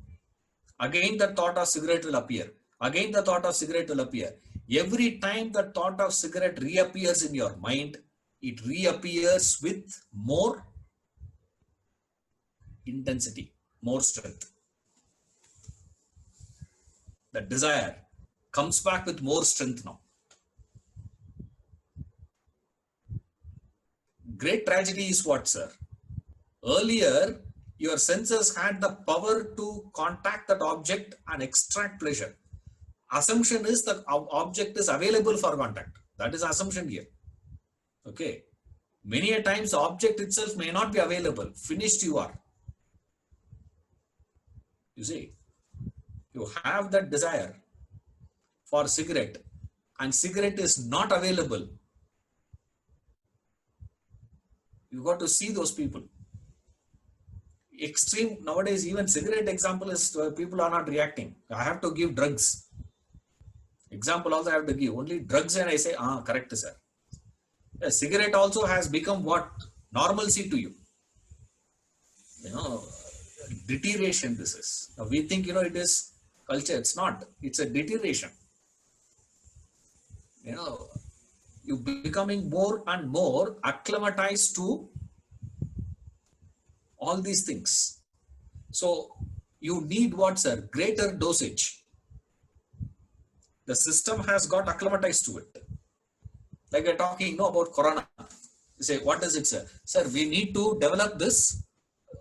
Again the thought of cigarette will appear. Again the thought of cigarette will appear. Every time the thought of cigarette reappears in your mind, it reappears with more intensity, more strength. The desire comes back with more strength now. Great tragedy is what, sir? Earlier, your senses had the power to contact that object and extract pleasure. Assumption is that object is available for contact. That is assumption here. Okay. Many a times the object itself may not be available. Finished you are. You see, you have that desire for cigarette and cigarette is not available. You got to see those people. Extreme nowadays, even cigarette example is people are not reacting. I have to give drugs. Example also I have to give only drugs and I say, correct, sir. A cigarette also has become what? Normalcy to you. Deterioration this is. Now we think, it is culture. It's not. It's a deterioration. You becoming more and more acclimatized to all these things. So you need what, sir? Greater dosage. The system has got acclimatized to it. Like we're talking about corona. You say, what is it, sir? Sir, we need to develop this,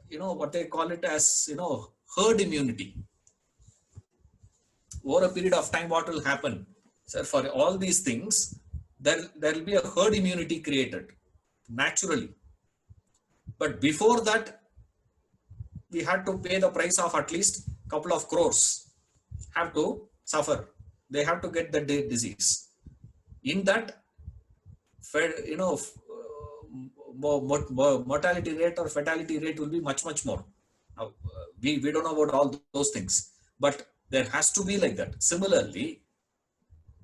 what they call it as, herd immunity. Over a period of time, what will happen? Sir, for all these things, there will be a herd immunity created naturally. But before that, we had to pay the price of at least a couple of crores. Have to suffer. They have to get the disease. In that, mortality rate or fatality rate will be much, much more. Now, we don't know about all those things, but there has to be like that. Similarly,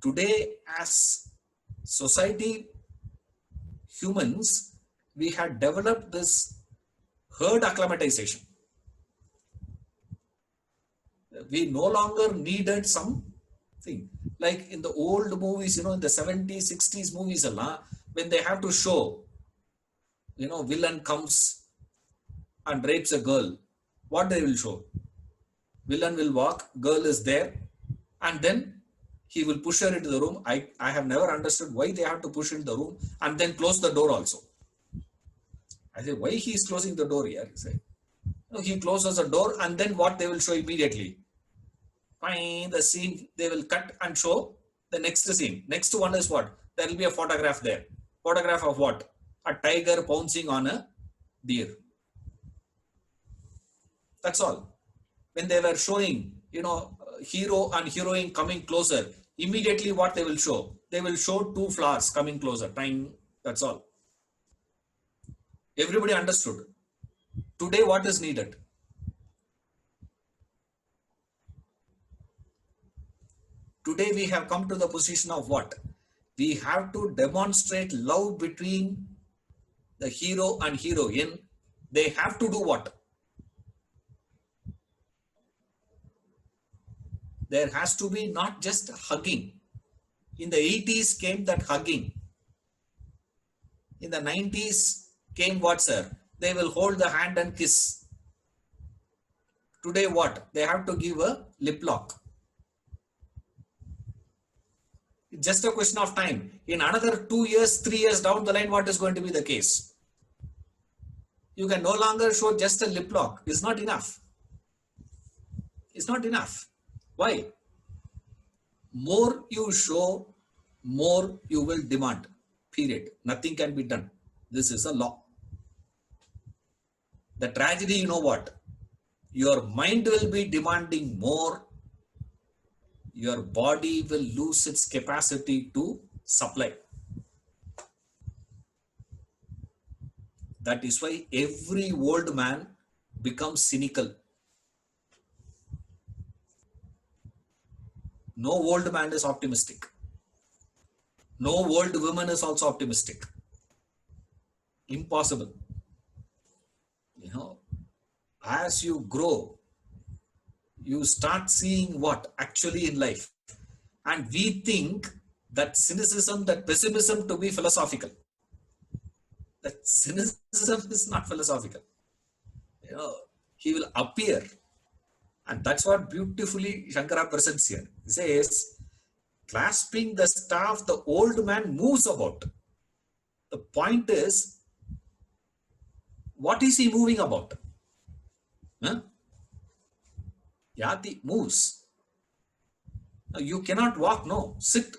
today as society, humans, we had developed this herd acclimatization. We no longer needed something like in the old movies, in the 70s, 60s movies, when they have to show, villain comes and rapes a girl, what they will show? Villain will walk, girl is there, and then he will push her into the room. I have never understood why they have to push into the room and then close the door also. I say, why he is closing the door here? He say, no, he closes the door and then what they will show immediately? Fine, the scene, they will cut and show the next scene. Next one is what? There will be a photograph there. Photograph of what? A tiger pouncing on a deer. That's all. When they were showing, hero and heroine coming closer, immediately what they will show? They will show two flowers coming closer. Time. That's all. Everybody understood. Today, what is needed? Today, we have come to the position of what? We have to demonstrate love between the hero and heroine. They have to do what? There has to be not just hugging. In the 80s came that hugging. In the 90s came what, sir? They will hold the hand and kiss. Today what? They have to give a lip lock. It's just a question of time. In another 2 years, 3 years down the line, what is going to be the case? You can no longer show just a lip lock. It's not enough. It's not enough. Why? More you show, more you will demand. Period. Nothing can be done. This is a law. The tragedy, you know what? Your mind will be demanding more. Your body will lose its capacity to supply. That is why every old man becomes cynical. No old man is optimistic. No old woman is also optimistic. Impossible. As you grow, you start seeing what actually in life. And we think that cynicism, that pessimism to be philosophical. That cynicism is not philosophical. He will appear. And that's what beautifully Shankara presents here. He says, clasping the staff, the old man moves about. The point is, what is he moving about? Yati moves. You cannot walk, no. Sit.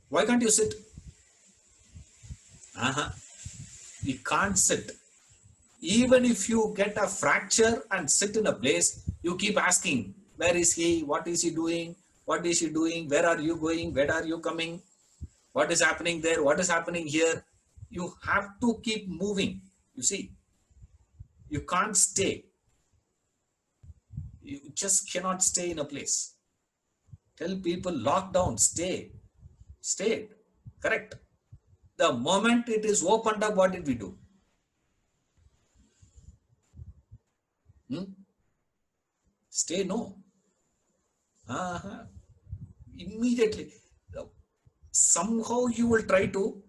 Why can't you sit? We can't sit. Even if you get a fracture and sit in a place, you keep asking, where is he? What is he doing? What is he doing? Where are you going? Where are you coming? What is happening there? What is happening here? You have to keep moving. You see, you can't stay. You just cannot stay in a place. Tell people, lock down, stay. Stay. Correct. The moment it is opened up, what did we do? Stay, no. Immediately. Somehow you will try to,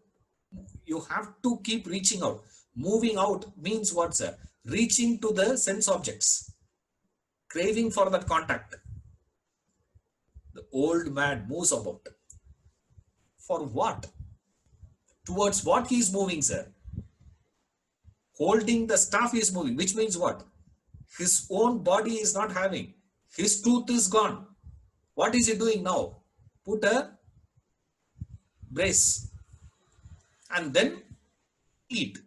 you have to keep reaching out. Moving out means what, sir? Reaching to the sense objects. Craving for that contact. The old man moves about. For what? Towards what he is moving, sir? Holding the staff is moving, which means what? His own body is not having. His tooth is gone. What is he doing now? Put a brace and then eat.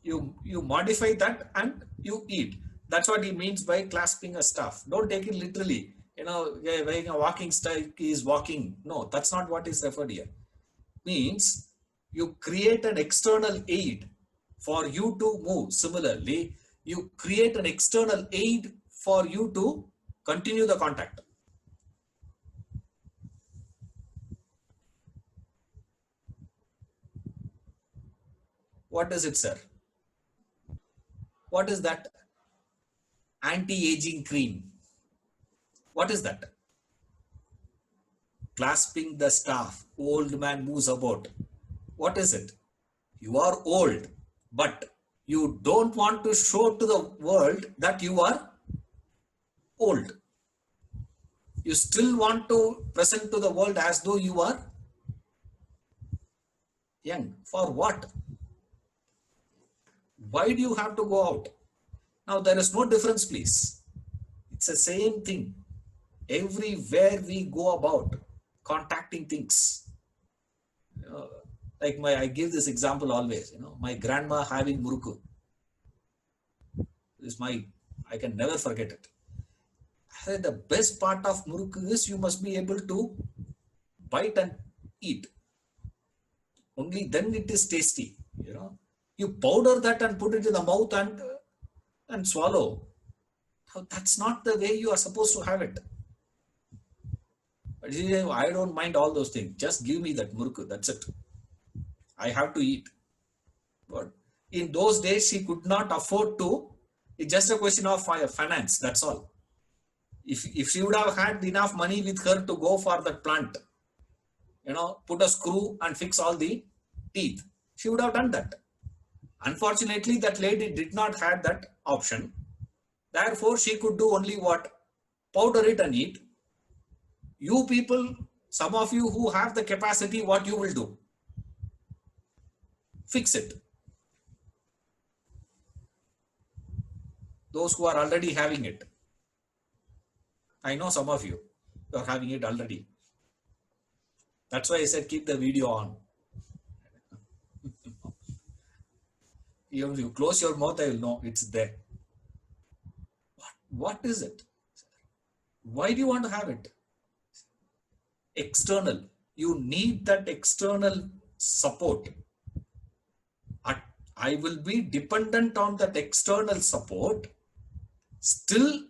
You modify that and you eat. That's what he means by clasping a staff. Don't take it literally. Wearing a walking stick is walking. No, that's not what is referred here. Means you create an external aid for you to move. Similarly, you create an external aid for you to continue the contact. What is it, sir? What is that? Anti-aging cream. What is that? Clasping the staff. Old man moves about. What is it? You are old, but you don't want to show to the world that you are old. You still want to present to the world as though you are young. For what? Why do you have to go out? Now, there is no difference, please. It's the same thing. Everywhere we go about contacting things. Like I give this example always, my grandma having muruku. I can never forget it. I said the best part of muruku is you must be able to bite and eat. Only then it is tasty. You powder that and put it in the mouth and swallow. That's not the way you are supposed to have it. But I don't mind all those things. Just give me that muruku. That's it. I have to eat. But in those days, she could not afford to. It's just a question of finance. That's all. If she would have had enough money with her to go for that plant, put a screw and fix all the teeth, she would have done that. Unfortunately, that lady did not have that option. Therefore, she could do only what? Powder it and eat. You people, some of you who have the capacity, what you will do? Fix it. Those who are already having it. I know some of you are having it already. That's why I said keep the video on. Even if you close your mouth, I will know it's there. What is it? Why do you want to have it? External. You need that external support. I will be dependent on that external support. Still,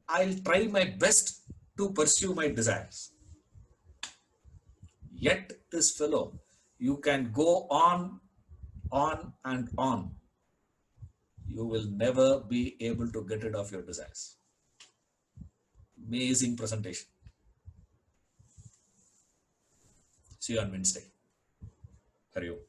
I'll try my best to pursue my desires. Yet this fellow, you can go on and on. You will never be able to get rid of your desires. Amazing presentation. See you on Wednesday. Hari Om.